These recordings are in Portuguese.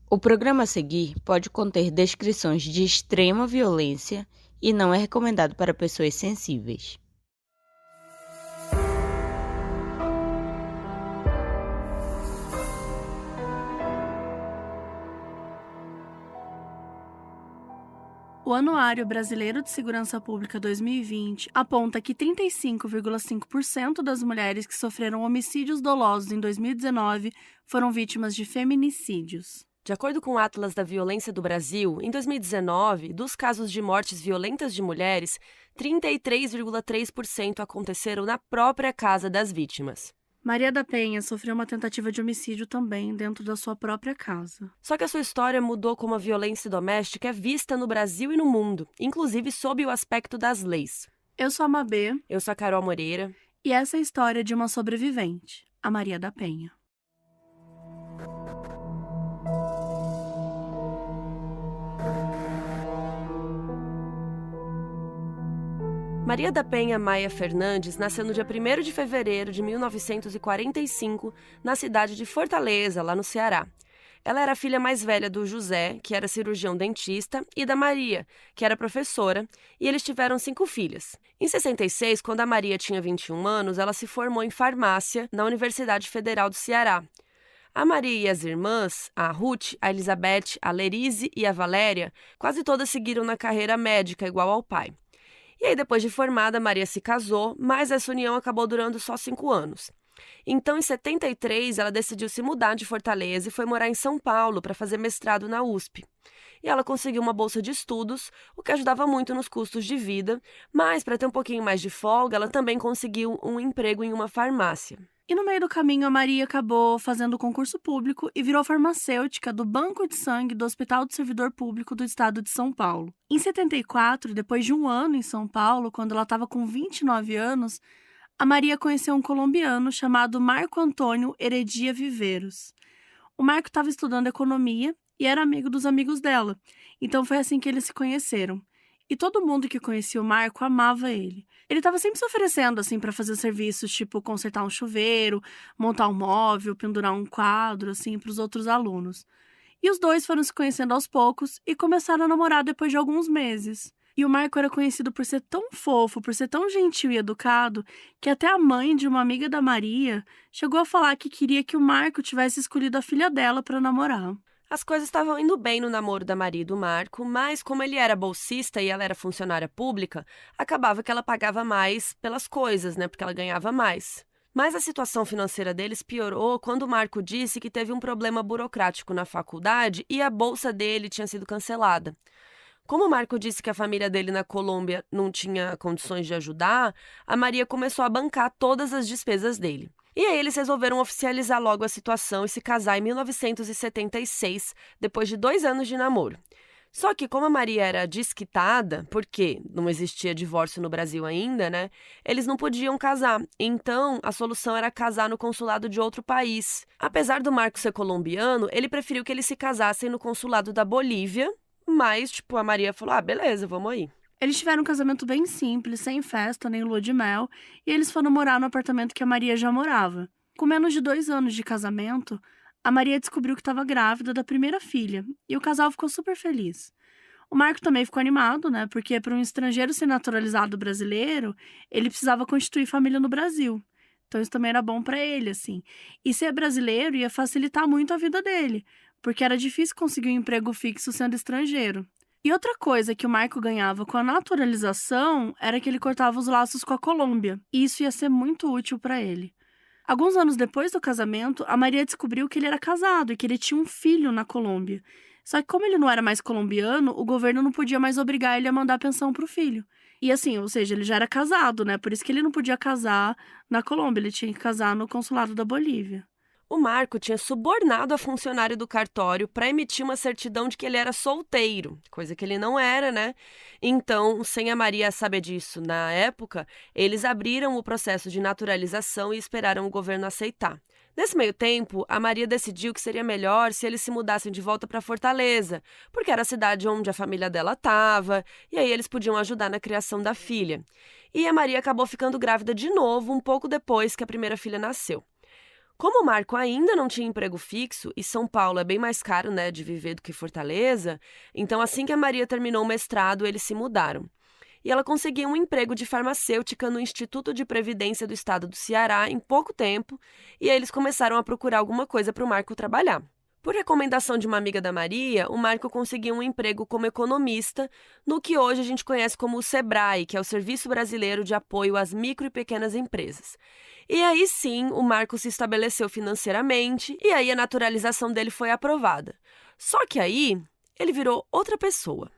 O programa a seguir pode conter descrições de extrema violência e não é recomendado para pessoas sensíveis. O Anuário Brasileiro de Segurança Pública 2020 aponta que 35,5% das mulheres que sofreram homicídios dolosos em 2019 foram vítimas de feminicídios. De acordo com o Atlas da Violência do Brasil, em 2019, dos casos de mortes violentas de mulheres, 33,3% aconteceram na própria casa das vítimas. Maria da Penha sofreu uma tentativa de homicídio também dentro da sua própria casa. Só que a sua história mudou como a violência doméstica é vista no Brasil e no mundo, inclusive sob o aspecto das leis. Eu sou a Mabê. Eu sou a Carol Moreira. E essa é a história de uma sobrevivente, a Maria da Penha. Maria da Penha Maia Fernandes nasceu no dia 1º de fevereiro de 1945, na cidade de Fortaleza, lá no Ceará. Ela era a filha mais velha do José, que era cirurgião dentista, e da Maria, que era professora, e eles tiveram 5 filhas. Em 66, quando a Maria tinha 21 anos, ela se formou em farmácia na Universidade Federal do Ceará. A Maria e as irmãs, a Ruth, a Elizabeth, a Lerise e a Valéria, quase todas seguiram na carreira médica igual ao pai. E aí, depois de formada, Maria se casou, mas essa união acabou durando só 5 anos. Então, em 73, ela decidiu se mudar de Fortaleza e foi morar em São Paulo para fazer mestrado na USP. E ela conseguiu uma bolsa de estudos, o que ajudava muito nos custos de vida, mas para ter um pouquinho mais de folga, ela também conseguiu um emprego em uma farmácia. E no meio do caminho, a Maria acabou fazendo concurso público e virou farmacêutica do Banco de Sangue do Hospital do Servidor Público do Estado de São Paulo. Em 74, depois de um ano em São Paulo, quando ela estava com 29 anos, a Maria conheceu um colombiano chamado Marco Antônio Heredia Viveiros. O Marco estava estudando economia e era amigo dos amigos dela, então foi assim que eles se conheceram. E todo mundo que conhecia o Marco amava ele. Ele estava sempre se oferecendo, assim, para fazer serviços, tipo consertar um chuveiro, montar um móvel, pendurar um quadro, assim, para os outros alunos. E os dois foram se conhecendo aos poucos e começaram a namorar depois de alguns meses. E o Marco era conhecido por ser tão fofo, por ser tão gentil e educado, que até a mãe de uma amiga da Maria chegou a falar que queria que o Marco tivesse escolhido a filha dela para namorar. As coisas estavam indo bem no namoro da Maria e do Marco, mas como ele era bolsista e ela era funcionária pública, acabava que ela pagava mais pelas coisas, né? Porque ela ganhava mais. Mas a situação financeira deles piorou quando o Marco disse que teve um problema burocrático na faculdade e a bolsa dele tinha sido cancelada. Como o Marco disse que a família dele na Colômbia não tinha condições de ajudar, a Maria começou a bancar todas as despesas dele. E aí eles resolveram oficializar logo a situação e se casar em 1976, depois de 2 anos de namoro. Só que como a Maria era desquitada, porque não existia divórcio no Brasil ainda, né? Eles não podiam casar. Então, a solução era casar no consulado de outro país. Apesar do Marco ser colombiano, ele preferiu que eles se casassem no consulado da Bolívia, mas, a Maria falou, beleza, vamos aí. Eles tiveram um casamento bem simples, sem festa nem lua de mel, e eles foram morar no apartamento que a Maria já morava. Com menos de 2 anos de casamento, a Maria descobriu que estava grávida da primeira filha, e o casal ficou super feliz. O Marco também ficou animado, né, porque para um estrangeiro ser naturalizado brasileiro, ele precisava constituir família no Brasil. Então isso também era bom para ele, assim. E ser brasileiro ia facilitar muito a vida dele, porque era difícil conseguir um emprego fixo sendo estrangeiro. E outra coisa que o Marco ganhava com a naturalização era que ele cortava os laços com a Colômbia, e isso ia ser muito útil para ele. Alguns anos depois do casamento, a Maria descobriu que ele era casado e que ele tinha um filho na Colômbia. Só que como ele não era mais colombiano, o governo não podia mais obrigar ele a mandar pensão pro filho. E assim, ou seja, ele já era casado, né? Por isso que ele não podia casar na Colômbia, ele tinha que casar no consulado da Bolívia. O Marco tinha subornado a funcionária do cartório para emitir uma certidão de que ele era solteiro, coisa que ele não era, né? Então, sem a Maria saber disso na época, eles abriram o processo de naturalização e esperaram o governo aceitar. Nesse meio tempo, a Maria decidiu que seria melhor se eles se mudassem de volta para Fortaleza, porque era a cidade onde a família dela estava, e aí eles podiam ajudar na criação da filha. E a Maria acabou ficando grávida de novo um pouco depois que a primeira filha nasceu. Como o Marco ainda não tinha emprego fixo, e São Paulo é bem mais caro, né, de viver do que Fortaleza, então assim que a Maria terminou o mestrado, eles se mudaram. E ela conseguiu um emprego de farmacêutica no Instituto de Previdência do Estado do Ceará em pouco tempo, e aí eles começaram a procurar alguma coisa para o Marco trabalhar. Por recomendação de uma amiga da Maria, o Marco conseguiu um emprego como economista no que hoje a gente conhece como o SEBRAE, que é o Serviço Brasileiro de Apoio às Micro e Pequenas Empresas. E aí sim, o Marco se estabeleceu financeiramente e aí a naturalização dele foi aprovada. Só que aí, ele virou outra pessoa.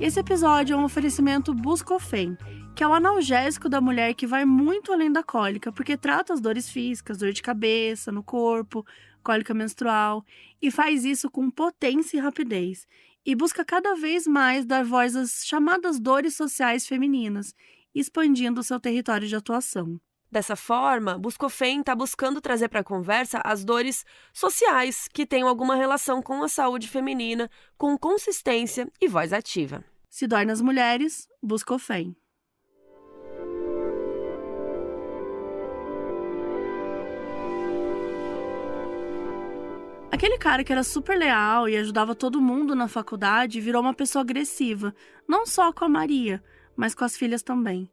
Esse episódio é um oferecimento Buscofen, que é o analgésico da mulher que vai muito além da cólica, porque trata as dores físicas, dor de cabeça, no corpo, cólica menstrual, e faz isso com potência e rapidez. E busca cada vez mais dar voz às chamadas dores sociais femininas, expandindo seu território de atuação. Dessa forma, Buscofen está buscando trazer para a conversa as dores sociais que tenham alguma relação com a saúde feminina, com consistência e voz ativa. Se dói nas mulheres, Buscofen. Aquele cara que era super leal e ajudava todo mundo na faculdade virou uma pessoa agressiva, não só com a Maria, mas com as filhas também.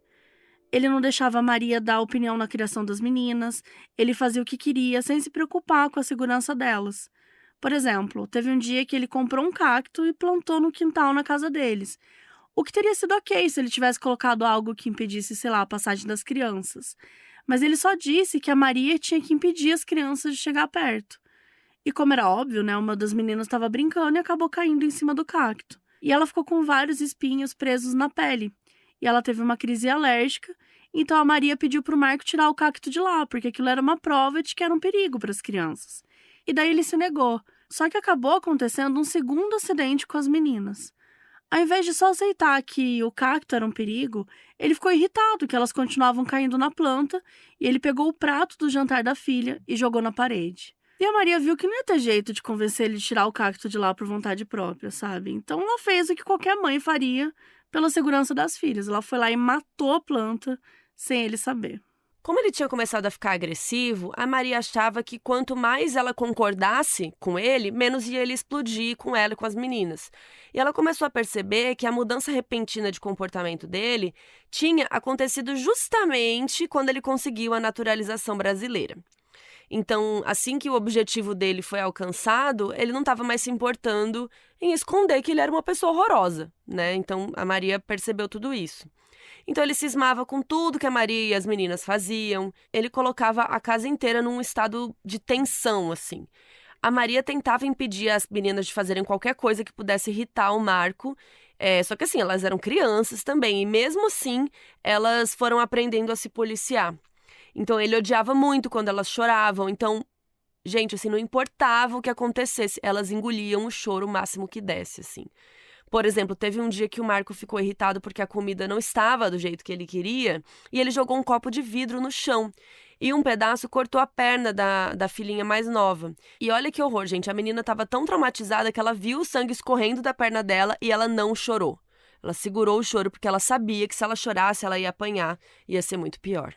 Ele não deixava a Maria dar opinião na criação das meninas, ele fazia o que queria sem se preocupar com a segurança delas. Por exemplo, teve um dia que ele comprou um cacto e plantou no quintal na casa deles, o que teria sido ok se ele tivesse colocado algo que impedisse, sei lá, a passagem das crianças. Mas ele só disse que a Maria tinha que impedir as crianças de chegar perto. E como era óbvio, né, uma das meninas estava brincando e acabou caindo em cima do cacto. E ela ficou com vários espinhos presos na pele. E ela teve uma crise alérgica, então a Maria pediu para o Marco tirar o cacto de lá, porque aquilo era uma prova de que era um perigo para as crianças. E daí ele se negou. Só que acabou acontecendo um segundo acidente com as meninas. Ao invés de só aceitar que o cacto era um perigo, ele ficou irritado que elas continuavam caindo na planta e ele pegou o prato do jantar da filha e jogou na parede. E a Maria viu que não ia ter jeito de convencer ele de tirar o cacto de lá por vontade própria, sabe? Então ela fez o que qualquer mãe faria pela segurança das filhas. Ela foi lá e matou a planta sem ele saber. Como ele tinha começado a ficar agressivo, a Maria achava que quanto mais ela concordasse com ele, menos ia ele explodir com ela e com as meninas. E ela começou a perceber que a mudança repentina de comportamento dele tinha acontecido justamente quando ele conseguiu a naturalização brasileira. Então, assim que o objetivo dele foi alcançado, ele não estava mais se importando em esconder que ele era uma pessoa horrorosa, né? Então, a Maria percebeu tudo isso. Então, ele cismava com tudo que a Maria e as meninas faziam. Ele colocava a casa inteira num estado de tensão, assim. A Maria tentava impedir as meninas de fazerem qualquer coisa que pudesse irritar o Marco. Só que, assim, elas eram crianças também. E, mesmo assim, elas foram aprendendo a se policiar. Então, ele odiava muito quando elas choravam. Então, gente, assim, não importava o que acontecesse, elas engoliam o choro o máximo que desse, assim. Por exemplo, teve um dia que o Marco ficou irritado porque a comida não estava do jeito que ele queria e ele jogou um copo de vidro no chão. E um pedaço cortou a perna da filhinha mais nova. E olha que horror, gente. A menina estava tão traumatizada que ela viu o sangue escorrendo da perna dela e ela não chorou. Ela segurou o choro porque ela sabia que se ela chorasse, ela ia apanhar, ia ser muito pior.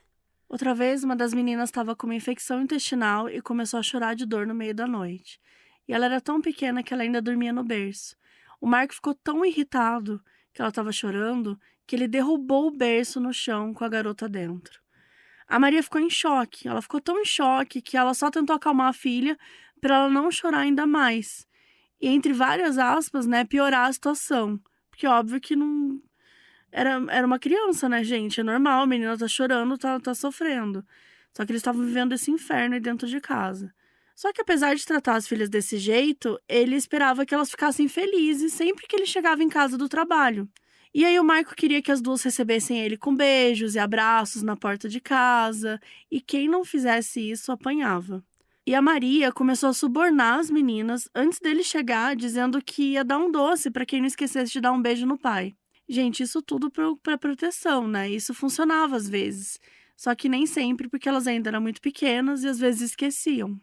Outra vez, uma das meninas estava com uma infecção intestinal e começou a chorar de dor no meio da noite. E ela era tão pequena que ela ainda dormia no berço. O Marco ficou tão irritado que ela estava chorando que ele derrubou o berço no chão com a garota dentro. A Maria ficou em choque. Ela ficou tão em choque que ela só tentou acalmar a filha para ela não chorar ainda mais. E, entre várias aspas, né, piorar a situação. Porque óbvio que não... Era uma criança, né, gente? É normal, a menina tá chorando, tá sofrendo. Só que eles estavam vivendo esse inferno aí dentro de casa. Só que apesar de tratar as filhas desse jeito, ele esperava que elas ficassem felizes sempre que ele chegava em casa do trabalho. E aí o Marco queria que as duas recebessem ele com beijos e abraços na porta de casa, e quem não fizesse isso apanhava. E a Maria começou a subornar as meninas antes dele chegar, dizendo que ia dar um doce para quem não esquecesse de dar um beijo no pai. Gente, isso tudo para proteção, né? Isso funcionava às vezes. Só que nem sempre, porque elas ainda eram muito pequenas e às vezes esqueciam.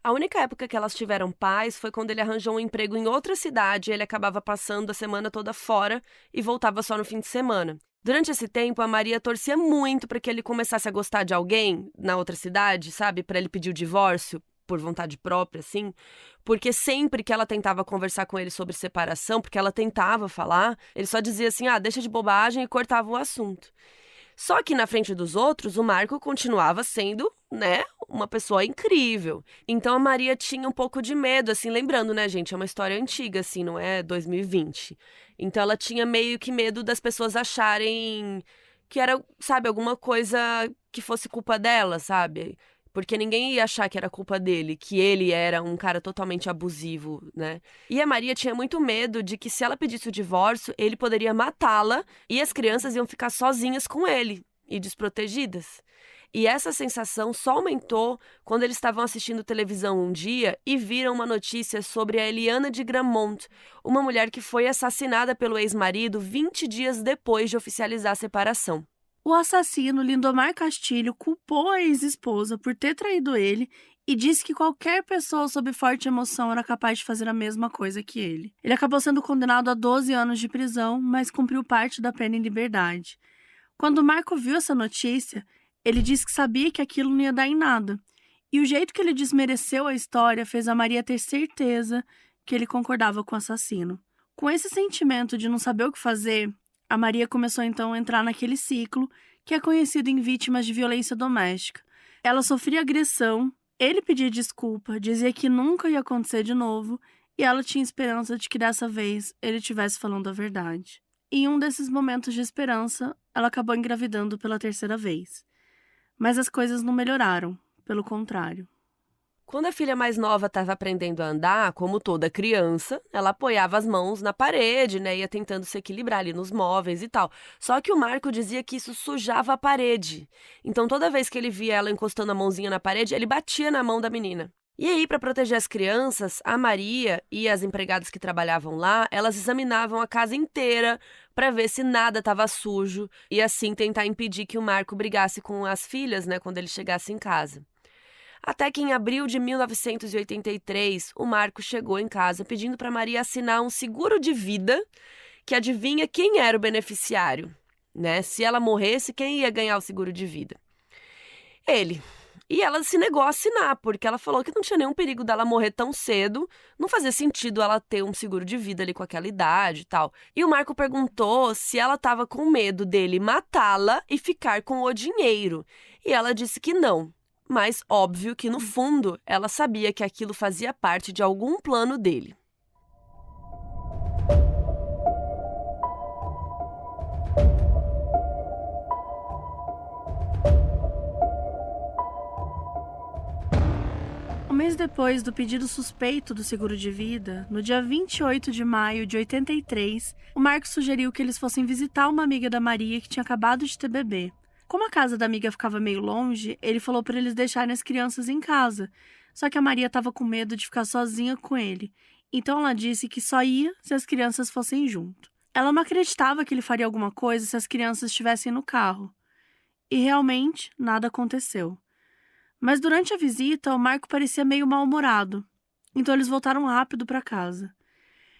A única época que elas tiveram paz foi quando ele arranjou um emprego em outra cidade e ele acabava passando a semana toda fora e voltava só no fim de semana. Durante esse tempo, a Maria torcia muito para que ele começasse a gostar de alguém na outra cidade, sabe? Para ele pedir o divórcio por vontade própria, assim. Porque sempre que ela tentava conversar com ele sobre separação, porque ela tentava falar, ele só dizia assim, deixa de bobagem e cortava o assunto. Só que na frente dos outros, o Marco continuava sendo, uma pessoa incrível. Então a Maria tinha um pouco de medo, assim, lembrando, né, gente, é uma história antiga, assim, não é 2020. Então ela tinha meio que medo das pessoas acharem que era, sabe, alguma coisa que fosse culpa dela, sabe? Porque ninguém ia achar que era culpa dele, que ele era um cara totalmente abusivo, né? E a Maria tinha muito medo de que se ela pedisse o divórcio, ele poderia matá-la e as crianças iam ficar sozinhas com ele e desprotegidas. E essa sensação só aumentou quando eles estavam assistindo televisão um dia e viram uma notícia sobre a Eliana de Gramont, uma mulher que foi assassinada pelo ex-marido 20 dias depois de oficializar a separação. O assassino, Lindomar Castilho, culpou a ex-esposa por ter traído ele e disse que qualquer pessoa sob forte emoção era capaz de fazer a mesma coisa que ele. Ele acabou sendo condenado a 12 anos de prisão, mas cumpriu parte da pena em liberdade. Quando Marco viu essa notícia, ele disse que sabia que aquilo não ia dar em nada. E o jeito que ele desmereceu a história fez a Maria ter certeza que ele concordava com o assassino. Com esse sentimento de não saber o que fazer, a Maria começou então a entrar naquele ciclo que é conhecido em vítimas de violência doméstica. Ela sofria agressão, ele pedia desculpa, dizia que nunca ia acontecer de novo e ela tinha esperança de que dessa vez ele estivesse falando a verdade. E em um desses momentos de esperança, ela acabou engravidando pela 3ª vez. Mas as coisas não melhoraram, pelo contrário. Quando a filha mais nova estava aprendendo a andar, como toda criança, ela apoiava as mãos na parede, ia tentando se equilibrar ali nos móveis e tal. Só que o Marco dizia que isso sujava a parede. Então, toda vez que ele via ela encostando a mãozinha na parede, ele batia na mão da menina. E aí, para proteger as crianças, a Maria e as empregadas que trabalhavam lá, elas examinavam a casa inteira para ver se nada estava sujo e assim tentar impedir que o Marco brigasse com as filhas, quando ele chegasse em casa. Até que em abril de 1983, o Marco chegou em casa pedindo para Maria assinar um seguro de vida, que adivinha quem era o beneficiário, Se ela morresse, quem ia ganhar o seguro de vida? Ele. E ela se negou a assinar, porque ela falou que não tinha nenhum perigo dela morrer tão cedo, não fazia sentido ela ter um seguro de vida ali com aquela idade e tal. E o Marco perguntou se ela estava com medo dele matá-la e ficar com o dinheiro. E ela disse que não. Mas, óbvio que, no fundo, ela sabia que aquilo fazia parte de algum plano dele. Um mês depois do pedido suspeito do seguro de vida, no dia 28 de maio de 83, o Marco sugeriu que eles fossem visitar uma amiga da Maria que tinha acabado de ter bebê. Como a casa da amiga ficava meio longe, ele falou para eles deixarem as crianças em casa. Só que a Maria estava com medo de ficar sozinha com ele. Então ela disse que só ia se as crianças fossem junto. Ela não acreditava que ele faria alguma coisa se as crianças estivessem no carro. E realmente nada aconteceu. Mas durante a visita, o Marco parecia meio mal-humorado. Então eles voltaram rápido para casa.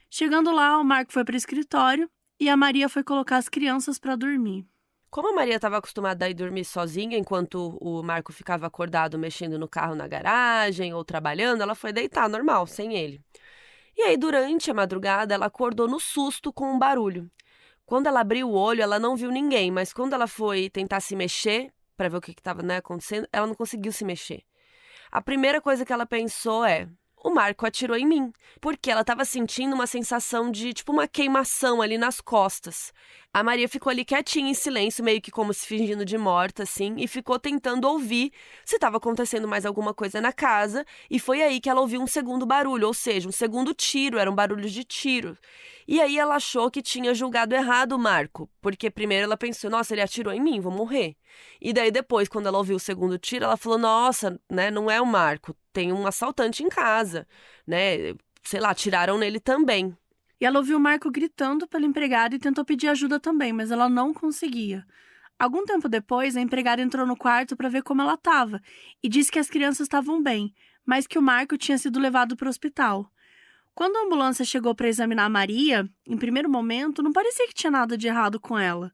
Chegando lá, o Marco foi para o escritório e a Maria foi colocar as crianças para dormir. Como a Maria estava acostumada a ir dormir sozinha enquanto o Marco ficava acordado mexendo no carro na garagem ou trabalhando, ela foi deitar normal, sem ele. E aí, durante a madrugada, ela acordou no susto com um barulho. Quando ela abriu o olho, ela não viu ninguém, mas quando ela foi tentar se mexer para ver o que estava acontecendo, ela não conseguiu se mexer. A primeira coisa que ela pensou é: o Marco atirou em mim, porque ela estava sentindo uma sensação de, uma queimação ali nas costas. A Maria ficou ali quietinha, em silêncio, meio que como se fingindo de morta, assim, e ficou tentando ouvir se estava acontecendo mais alguma coisa na casa, e foi aí que ela ouviu um segundo barulho, ou seja, um segundo tiro, eram barulhos de tiro. E aí ela achou que tinha julgado errado o Marco, porque primeiro ela pensou: nossa, ele atirou em mim, vou morrer. E daí depois, quando ela ouviu o segundo tiro, ela falou: nossa, não é o Marco, tem um assaltante em casa, sei lá, atiraram nele também. E ela ouviu o Marco gritando pela empregada e tentou pedir ajuda também, mas ela não conseguia. Algum tempo depois, a empregada entrou no quarto para ver como ela estava e disse que as crianças estavam bem, mas que o Marco tinha sido levado para o hospital. Quando a ambulância chegou para examinar a Maria, em primeiro momento, não parecia que tinha nada de errado com ela.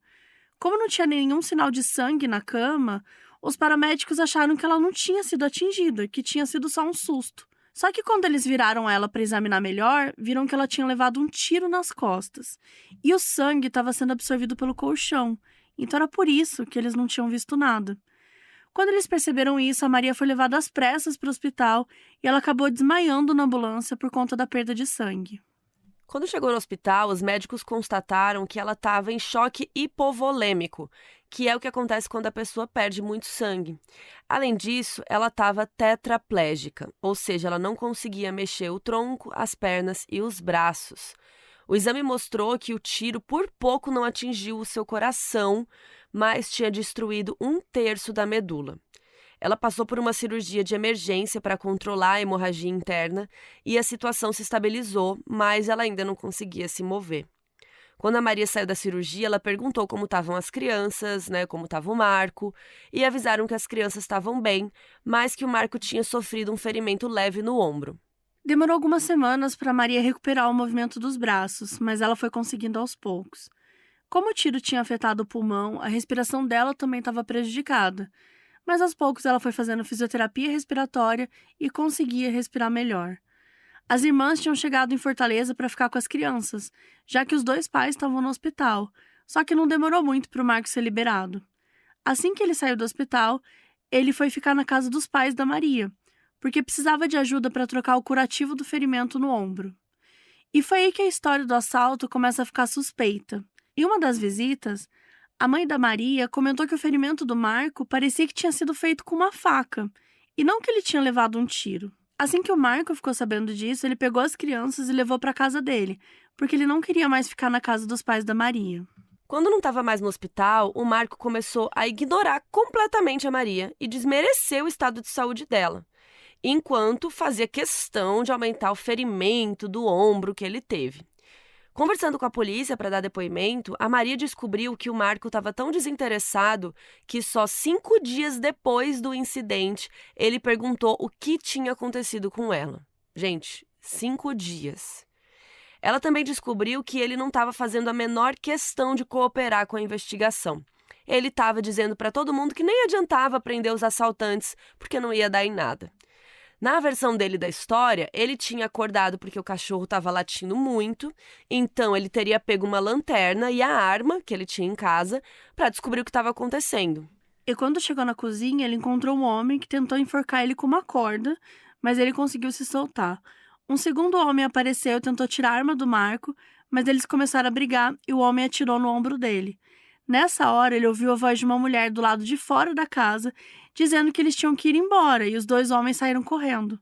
Como não tinha nenhum sinal de sangue na cama, os paramédicos acharam que ela não tinha sido atingida, que tinha sido só um susto. Só que quando eles viraram ela para examinar melhor, viram que ela tinha levado um tiro nas costas. E o sangue estava sendo absorvido pelo colchão. Então era por isso que eles não tinham visto nada. Quando eles perceberam isso, a Maria foi levada às pressas para o hospital e ela acabou desmaiando na ambulância por conta da perda de sangue. Quando chegou no hospital, os médicos constataram que ela estava em choque hipovolêmico, que é o que acontece quando a pessoa perde muito sangue. Além disso, ela estava tetraplégica, ou seja, ela não conseguia mexer o tronco, as pernas e os braços. O exame mostrou que o tiro por pouco não atingiu o seu coração, mas tinha destruído 1/3 da medula. Ela passou por uma cirurgia de emergência para controlar a hemorragia interna e a situação se estabilizou, mas ela ainda não conseguia se mover. Quando a Maria saiu da cirurgia, ela perguntou como estavam as crianças, como estava o Marco, e avisaram que as crianças estavam bem, mas que o Marco tinha sofrido um ferimento leve no ombro. Demorou algumas semanas para Maria recuperar o movimento dos braços, mas ela foi conseguindo aos poucos. Como o tiro tinha afetado o pulmão, a respiração dela também estava prejudicada, mas aos poucos ela foi fazendo fisioterapia respiratória e conseguia respirar melhor. As irmãs tinham chegado em Fortaleza para ficar com as crianças, já que os 2 pais estavam no hospital, só que não demorou muito para o Marco ser liberado. Assim que ele saiu do hospital, ele foi ficar na casa dos pais da Maria, porque precisava de ajuda para trocar o curativo do ferimento no ombro. E foi aí que a história do assalto começa a ficar suspeita. Em uma das visitas, a mãe da Maria comentou que o ferimento do Marco parecia que tinha sido feito com uma faca, e não que ele tinha levado um tiro. Assim que o Marco ficou sabendo disso, ele pegou as crianças e levou para a casa dele, porque ele não queria mais ficar na casa dos pais da Maria. Quando não estava mais no hospital, o Marco começou a ignorar completamente a Maria e desmerecer o estado de saúde dela, enquanto fazia questão de aumentar o ferimento do ombro que ele teve. Conversando com a polícia para dar depoimento, a Maria descobriu que o Marco estava tão desinteressado que só 5 dias depois do incidente ele perguntou o que tinha acontecido com ela. Gente, 5 dias. Ela também descobriu que ele não estava fazendo a menor questão de cooperar com a investigação. Ele estava dizendo para todo mundo que nem adiantava prender os assaltantes porque não ia dar em nada. Na versão dele da história, ele tinha acordado porque o cachorro estava latindo muito, então ele teria pego uma lanterna e a arma que ele tinha em casa para descobrir o que estava acontecendo. E quando chegou na cozinha, ele encontrou um homem que tentou enforcar ele com uma corda, mas ele conseguiu se soltar. Um segundo homem apareceu e tentou tirar a arma do Marco, mas eles começaram a brigar e o homem atirou no ombro dele. Nessa hora, ele ouviu a voz de uma mulher do lado de fora da casa, dizendo que eles tinham que ir embora, e os 2 homens saíram correndo.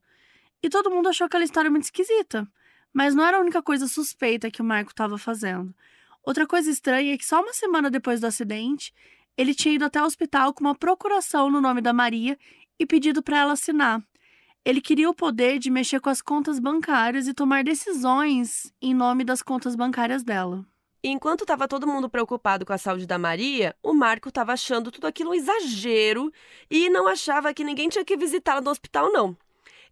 E todo mundo achou aquela história muito esquisita, mas não era a única coisa suspeita que o Marco estava fazendo. Outra coisa estranha é que só uma semana depois do acidente, ele tinha ido até o hospital com uma procuração no nome da Maria e pedido para ela assinar. Ele queria o poder de mexer com as contas bancárias e tomar decisões em nome das contas bancárias dela. Enquanto estava todo mundo preocupado com a saúde da Maria, o Marco estava achando tudo aquilo um exagero e não achava que ninguém tinha que visitá-la no hospital, não.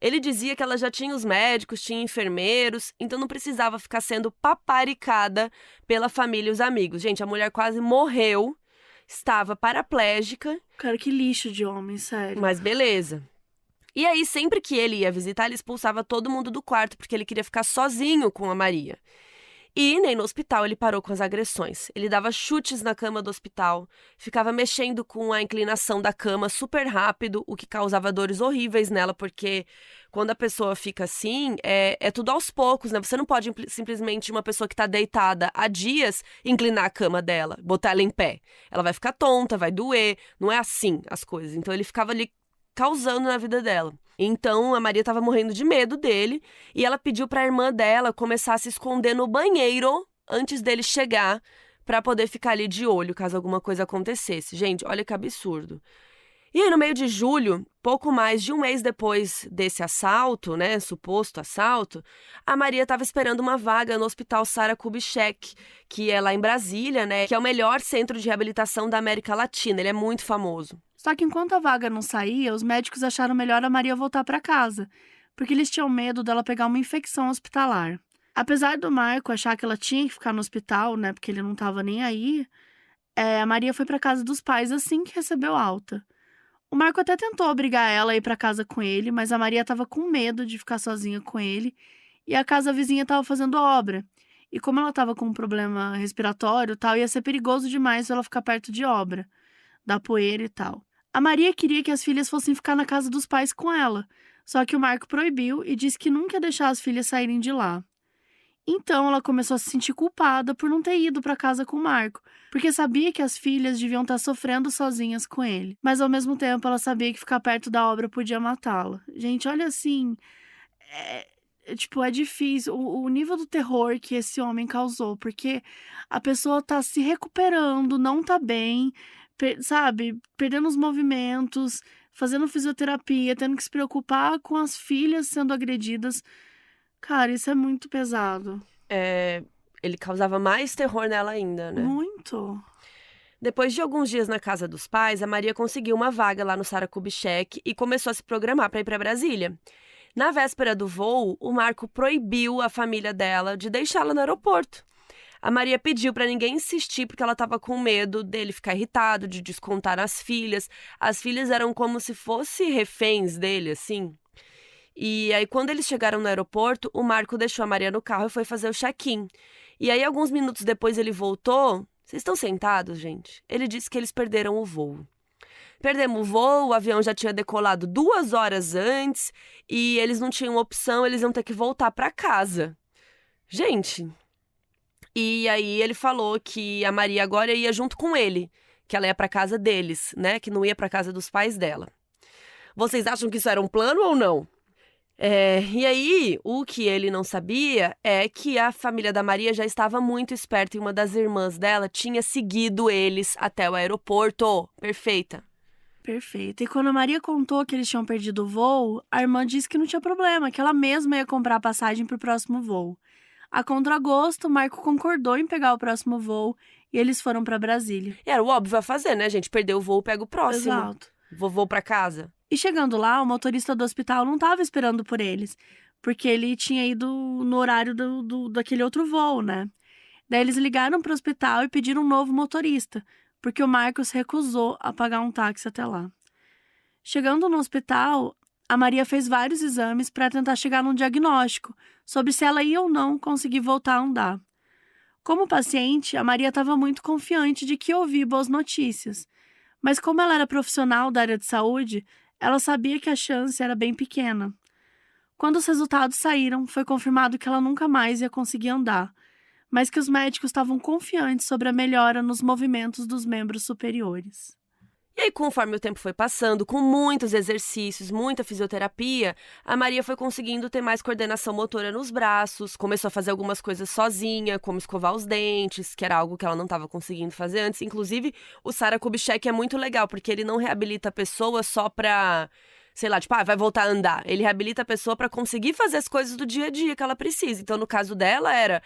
Ele dizia que ela já tinha os médicos, tinha enfermeiros, então não precisava ficar sendo paparicada pela família e os amigos. Gente, a mulher quase morreu, estava paraplégica. Cara, que lixo de homem, sério. Mas beleza. E aí, sempre que ele ia visitar, ele expulsava todo mundo do quarto, porque ele queria ficar sozinho com a Maria. E nem no hospital ele parou com as agressões. Ele dava chutes na cama do hospital, ficava mexendo com a inclinação da cama super rápido, o que causava dores horríveis nela, porque quando a pessoa fica assim, é tudo aos poucos, né? Você não pode simplesmente uma pessoa que está deitada há dias inclinar a cama dela, botar ela em pé. Ela vai ficar tonta, vai doer, não é assim as coisas. Então ele ficava ali causando na vida dela. Então, a Maria estava morrendo de medo dele e ela pediu para a irmã dela começar a se esconder no banheiro antes dele chegar para poder ficar ali de olho caso alguma coisa acontecesse. Gente, olha que absurdo. E aí, no meio de julho, pouco mais de um mês depois desse assalto, né, suposto assalto, a Maria estava esperando uma vaga no Hospital Sara Kubitschek, que é lá em Brasília, né, que é o melhor centro de reabilitação da América Latina. Ele é muito famoso. Só que enquanto a vaga não saía, os médicos acharam melhor a Maria voltar para casa, porque eles tinham medo dela pegar uma infecção hospitalar. Apesar do Marco achar que ela tinha que ficar no hospital, né, porque ele não estava nem aí, a Maria foi para casa dos pais assim que recebeu alta. O Marco até tentou obrigar ela a ir para casa com ele, mas a Maria estava com medo de ficar sozinha com ele e a casa vizinha estava fazendo obra. E como ela estava com um problema respiratório e tal, ia ser perigoso demais ela ficar perto de obra, da poeira e tal. A Maria queria que as filhas fossem ficar na casa dos pais com ela, só que o Marco proibiu e disse que nunca ia deixar as filhas saírem de lá. Então ela começou a se sentir culpada por não ter ido para casa com o Marco, porque sabia que as filhas deviam estar sofrendo sozinhas com ele. Mas ao mesmo tempo ela sabia que ficar perto da obra podia matá-la. Gente, olha assim, é difícil o nível do terror que esse homem causou, porque a pessoa tá se recuperando, não tá bem, sabe, perdendo os movimentos, fazendo fisioterapia, tendo que se preocupar com as filhas sendo agredidas. Cara, isso é muito pesado. Ele causava mais terror nela ainda, né? Muito. Depois de alguns dias na casa dos pais, a Maria conseguiu uma vaga lá no Sara Kubitschek e começou a se programar para ir para Brasília. Na véspera do voo, o Marco proibiu a família dela de deixá-la no aeroporto. A Maria pediu para ninguém insistir porque ela estava com medo dele ficar irritado, de descontar nas filhas. As filhas eram como se fossem reféns dele, assim. E aí, quando eles chegaram no aeroporto, o Marco deixou a Maria no carro e foi fazer o check-in. E aí, alguns minutos depois, ele voltou. Vocês estão sentados, gente? Ele disse que eles perderam o voo. Perdemos o voo, o avião já tinha decolado 2 horas antes e eles não tinham opção, eles iam ter que voltar para casa. Gente, e aí ele falou que a Maria agora ia junto com ele, que ela ia para casa deles, né? Que não ia para casa dos pais dela. Vocês acham que isso era um plano ou não? E aí, o que ele não sabia é que a família da Maria já estava muito esperta e uma das irmãs dela tinha seguido eles até o aeroporto. Perfeita. Perfeito. E quando a Maria contou que eles tinham perdido o voo, a irmã disse que não tinha problema, que ela mesma ia comprar a passagem para o próximo voo. A contragosto, o Marco concordou em pegar o próximo voo e eles foram para Brasília. Era o óbvio a fazer, né, gente? Perdeu o voo, pega o próximo. Exato. Vou para casa. E chegando lá, o motorista do hospital não estava esperando por eles, porque ele tinha ido no horário daquele outro voo, né? Daí eles ligaram para o hospital e pediram um novo motorista, porque o Marcos recusou a pagar um táxi até lá. Chegando no hospital, a Maria fez vários exames para tentar chegar num diagnóstico sobre se ela ia ou não conseguir voltar a andar. Como paciente, a Maria estava muito confiante de que ia ouvir boas notícias, mas como ela era profissional da área de saúde, ela sabia que a chance era bem pequena. Quando os resultados saíram, foi confirmado que ela nunca mais ia conseguir andar, mas que os médicos estavam confiantes sobre a melhora nos movimentos dos membros superiores. E aí, conforme o tempo foi passando, com muitos exercícios, muita fisioterapia, a Maria foi conseguindo ter mais coordenação motora nos braços, começou a fazer algumas coisas sozinha, como escovar os dentes, que era algo que ela não estava conseguindo fazer antes. Inclusive, o Sara Kubitschek é muito legal, porque ele não reabilita a pessoa só pra, sei lá, vai voltar a andar. Ele reabilita a pessoa pra conseguir fazer as coisas do dia a dia que ela precisa. Então, no caso dela, era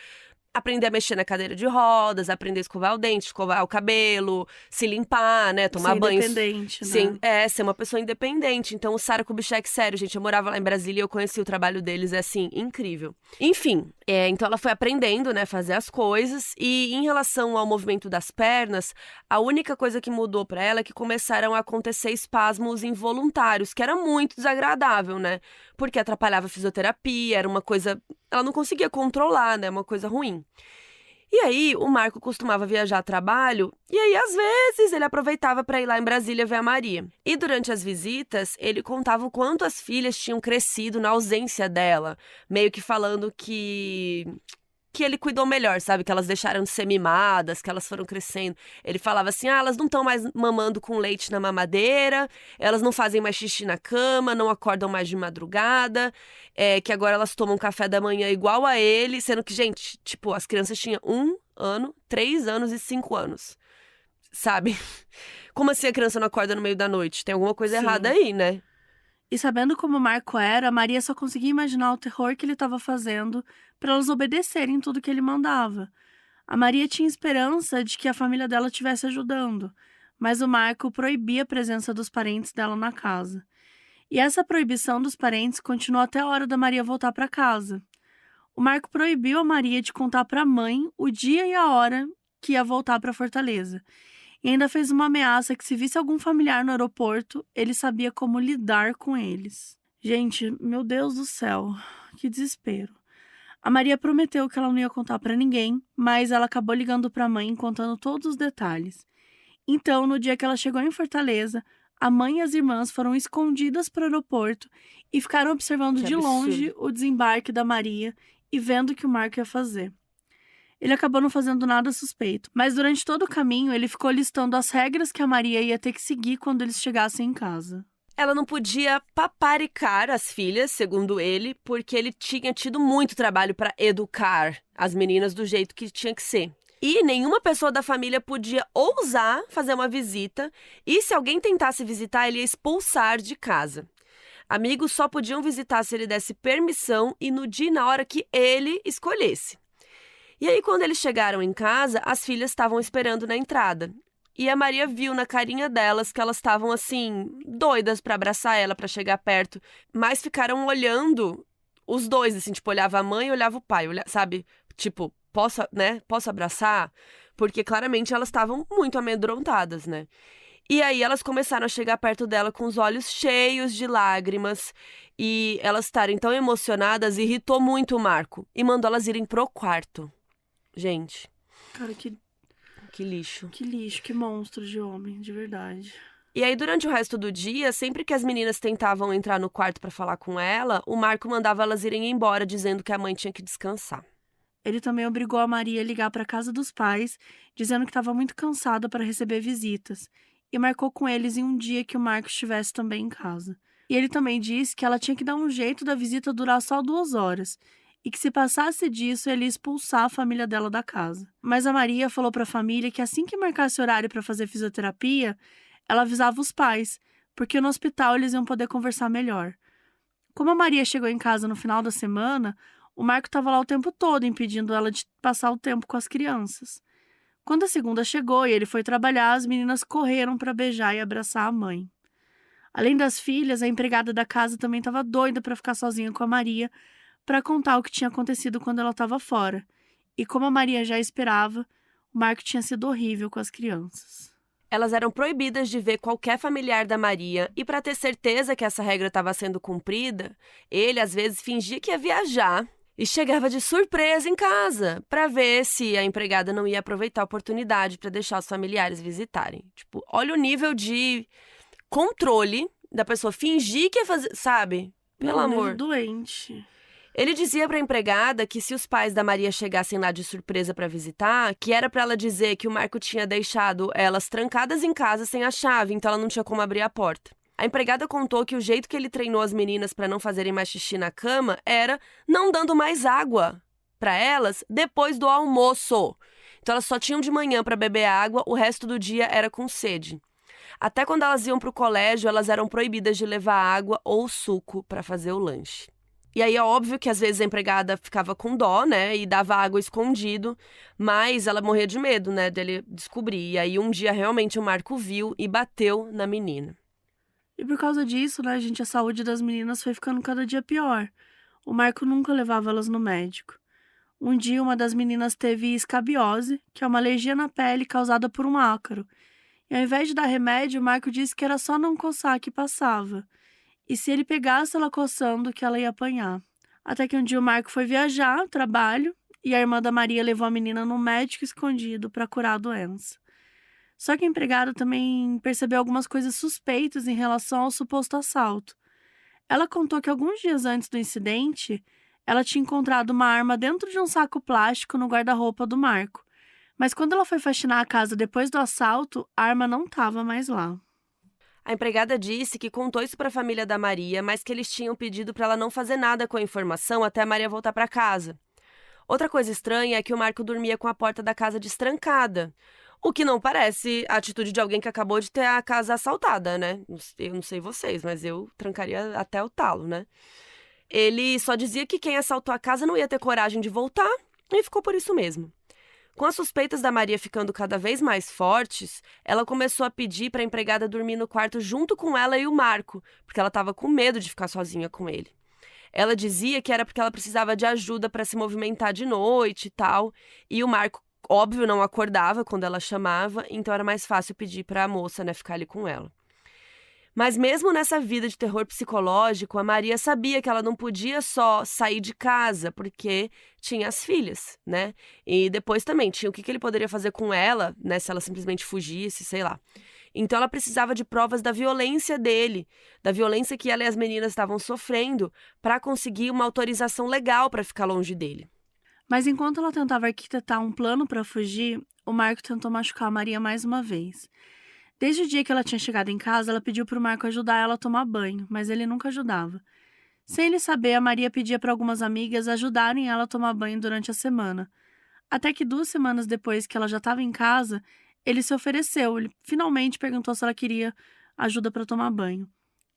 aprender a mexer na cadeira de rodas, aprender a escovar o dente, escovar o cabelo, se limpar, né, tomar banho. Ser independente, né? Ser uma pessoa independente. Então, o Sara Kubitschek, sério, gente, eu morava lá em Brasília e eu conheci o trabalho deles, é assim, incrível. Enfim, então ela foi aprendendo, né, fazer as coisas e em relação ao movimento das pernas, a única coisa que mudou pra ela é que começaram a acontecer espasmos involuntários, que era muito desagradável, né, porque atrapalhava a fisioterapia, era uma coisa, ela não conseguia controlar, né, uma coisa ruim. E aí, o Marco costumava viajar a trabalho, e aí, às vezes, ele aproveitava para ir lá em Brasília ver a Maria. E durante as visitas, ele contava o quanto as filhas tinham crescido na ausência dela, meio que falando que ele cuidou melhor, sabe? Que elas deixaram de ser mimadas, que elas foram crescendo. Ele falava assim, elas não estão mais mamando com leite na mamadeira, elas não fazem mais xixi na cama, não acordam mais de madrugada, que agora elas tomam café da manhã igual a ele, sendo que, gente, tipo, as crianças tinham 1 ano, 3 anos e 5 anos, sabe? Como assim a criança não acorda no meio da noite? Tem alguma coisa errada aí, né? E sabendo como o Marco era, a Maria só conseguia imaginar o terror que ele estava fazendo para elas obedecerem tudo que ele mandava. A Maria tinha esperança de que a família dela estivesse ajudando, mas o Marco proibia a presença dos parentes dela na casa. E essa proibição dos parentes continuou até a hora da Maria voltar para casa. O Marco proibiu a Maria de contar para a mãe o dia e a hora que ia voltar para Fortaleza. E ainda fez uma ameaça que se visse algum familiar no aeroporto, ele sabia como lidar com eles. Gente, meu Deus do céu, que desespero. A Maria prometeu que ela não ia contar para ninguém, mas ela acabou ligando para a mãe contando todos os detalhes. Então, no dia que ela chegou em Fortaleza, a mãe e as irmãs foram escondidas para o aeroporto e ficaram observando Que de absurdo. longe o desembarque da Maria e vendo o que o Marco ia fazer. Ele acabou não fazendo nada suspeito, mas durante todo o caminho ele ficou listando as regras que a Maria ia ter que seguir quando eles chegassem em casa. Ela não podia paparicar as filhas, segundo ele, porque ele tinha tido muito trabalho para educar as meninas do jeito que tinha que ser. E nenhuma pessoa da família podia ousar fazer uma visita, e se alguém tentasse visitar, ele ia expulsar de casa. Amigos só podiam visitar se ele desse permissão e no dia e na hora que ele escolhesse. E aí, quando eles chegaram em casa, as filhas estavam esperando na entrada. E a Maria viu na carinha delas que elas estavam, assim, doidas para abraçar ela, para chegar perto. Mas ficaram olhando os dois, assim, tipo, olhava a mãe e olhava o pai, sabe? Tipo, posso abraçar? Porque claramente elas estavam muito amedrontadas, né? E aí elas começaram a chegar perto dela com os olhos cheios de lágrimas. E elas estarem tão emocionadas irritou muito o Marco. E mandou elas irem pro quarto. Gente, Cara, que lixo. Que lixo, que monstro de homem, de verdade. E aí, durante o resto do dia, sempre que as meninas tentavam entrar no quarto pra falar com ela, o Marco mandava elas irem embora, dizendo que a mãe tinha que descansar. Ele também obrigou a Maria a ligar para a casa dos pais, dizendo que estava muito cansada para receber visitas, e marcou com eles em um dia que o Marco estivesse também em casa. E ele também disse que ela tinha que dar um jeito da visita durar só 2 horas, e que se passasse disso, ele ia expulsar a família dela da casa. Mas a Maria falou para a família que assim que marcasse horário para fazer fisioterapia, ela avisava os pais, porque no hospital eles iam poder conversar melhor. Como a Maria chegou em casa no final da semana, o Marco estava lá o tempo todo, impedindo ela de passar o tempo com as crianças. Quando a segunda chegou e ele foi trabalhar, as meninas correram para beijar e abraçar a mãe. Além das filhas, a empregada da casa também estava doida para ficar sozinha com a Maria, para contar o que tinha acontecido quando ela estava fora. E como a Maria já esperava, o Marco tinha sido horrível com as crianças. Elas eram proibidas de ver qualquer familiar da Maria, e para ter certeza que essa regra estava sendo cumprida, ele às vezes fingia que ia viajar e chegava de surpresa em casa para ver se a empregada não ia aproveitar a oportunidade para deixar os familiares visitarem. Tipo, olha o nível de controle da pessoa fingir que ia fazer, sabe? Pelo amor. Doente. Ele dizia para a empregada que se os pais da Maria chegassem lá de surpresa para visitar, que era para ela dizer que o Marco tinha deixado elas trancadas em casa sem a chave, então ela não tinha como abrir a porta. A empregada contou que o jeito que ele treinou as meninas para não fazerem mais xixi na cama era não dando mais água para elas depois do almoço. Então elas só tinham de manhã para beber água, o resto do dia era com sede. Até quando elas iam para o colégio, elas eram proibidas de levar água ou suco para fazer o lanche. E aí é óbvio que às vezes a empregada ficava com dó, né, e dava água escondido, mas ela morria de medo, né, dele descobrir. E aí um dia realmente o Marco viu e bateu na menina. E por causa disso, né, gente, a saúde das meninas foi ficando cada dia pior. O Marco nunca levava elas no médico. Um dia, uma das meninas teve escabiose, que é uma alergia na pele causada por um ácaro. E ao invés de dar remédio, o Marco disse que era só não coçar que passava. E se ele pegasse ela coçando, que ela ia apanhar. Até que um dia o Marco foi viajar, trabalho, e a irmã da Maria levou a menina no médico escondido para curar a doença. Só que a empregada também percebeu algumas coisas suspeitas em relação ao suposto assalto. Ela contou que alguns dias antes do incidente, ela tinha encontrado uma arma dentro de um saco plástico no guarda-roupa do Marco. Mas quando ela foi faxinar a casa depois do assalto, a arma não estava mais lá. A empregada disse que contou isso para a família da Maria, mas que eles tinham pedido para ela não fazer nada com a informação até a Maria voltar para casa. Outra coisa estranha é que o Marco dormia com a porta da casa destrancada, o que não parece a atitude de alguém que acabou de ter a casa assaltada, né? Eu não sei vocês, mas eu trancaria até o talo, né? Ele só dizia que quem assaltou a casa não ia ter coragem de voltar e ficou por isso mesmo. Com as suspeitas da Maria ficando cada vez mais fortes, ela começou a pedir para a empregada dormir no quarto junto com ela e o Marco, porque ela estava com medo de ficar sozinha com ele. Ela dizia que era porque ela precisava de ajuda para se movimentar de noite e tal, e o Marco, óbvio, não acordava quando ela chamava, então era mais fácil pedir para a moça, né, ficar ali com ela. Mas mesmo nessa vida de terror psicológico, a Maria sabia que ela não podia só sair de casa, porque tinha as filhas, né? E depois também tinha o que ele poderia fazer com ela, né? Se ela simplesmente fugisse, sei lá. Então ela precisava de provas da violência dele, da violência que ela e as meninas estavam sofrendo, para conseguir uma autorização legal para ficar longe dele. Mas enquanto ela tentava arquitetar um plano para fugir, o Marco tentou machucar a Maria mais uma vez. Desde o dia que ela tinha chegado em casa, ela pediu para o Marco ajudar ela a tomar banho, mas ele nunca ajudava. Sem ele saber, a Maria pedia para algumas amigas ajudarem ela a tomar banho durante a semana. Até que 2 semanas depois que ela já estava em casa, ele se ofereceu. Ele finalmente perguntou se ela queria ajuda para tomar banho.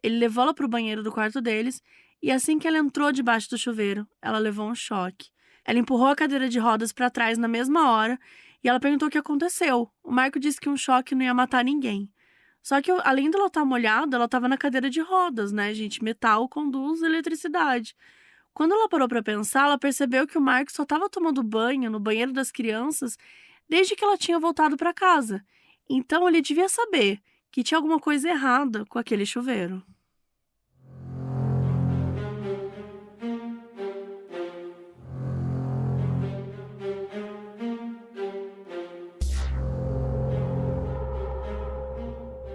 Ele levou ela para o banheiro do quarto deles e assim que ela entrou debaixo do chuveiro, ela levou um choque. Ela empurrou a cadeira de rodas para trás na mesma hora e ela perguntou o que aconteceu. O Marco disse que um choque não ia matar ninguém. Só que, além dela estar molhada, ela estava na cadeira de rodas, né, gente? Metal conduz eletricidade. Quando ela parou para pensar, ela percebeu que o Marco só estava tomando banho no banheiro das crianças desde que ela tinha voltado para casa. Então, ele devia saber que tinha alguma coisa errada com aquele chuveiro.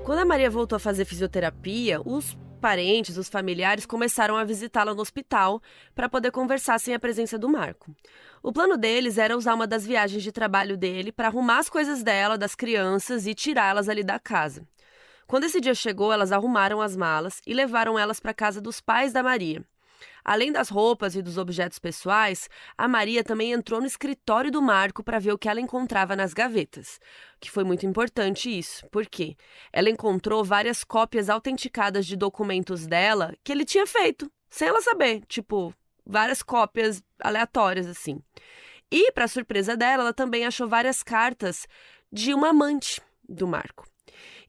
Quando a Maria voltou a fazer fisioterapia, os parentes, os familiares começaram a visitá-la no hospital para poder conversar sem a presença do Marco. O plano deles era usar uma das viagens de trabalho dele para arrumar as coisas dela, das crianças e tirá-las ali da casa. Quando esse dia chegou, elas arrumaram as malas e levaram elas para a casa dos pais da Maria. Além das roupas e dos objetos pessoais, a Maria também entrou no escritório do Marco para ver o que ela encontrava nas gavetas, que foi muito importante isso. Por quê? Ela encontrou várias cópias autenticadas de documentos dela que ele tinha feito, sem ela saber, tipo, várias cópias aleatórias assim. E, para surpresa dela, ela também achou várias cartas de uma amante do Marco.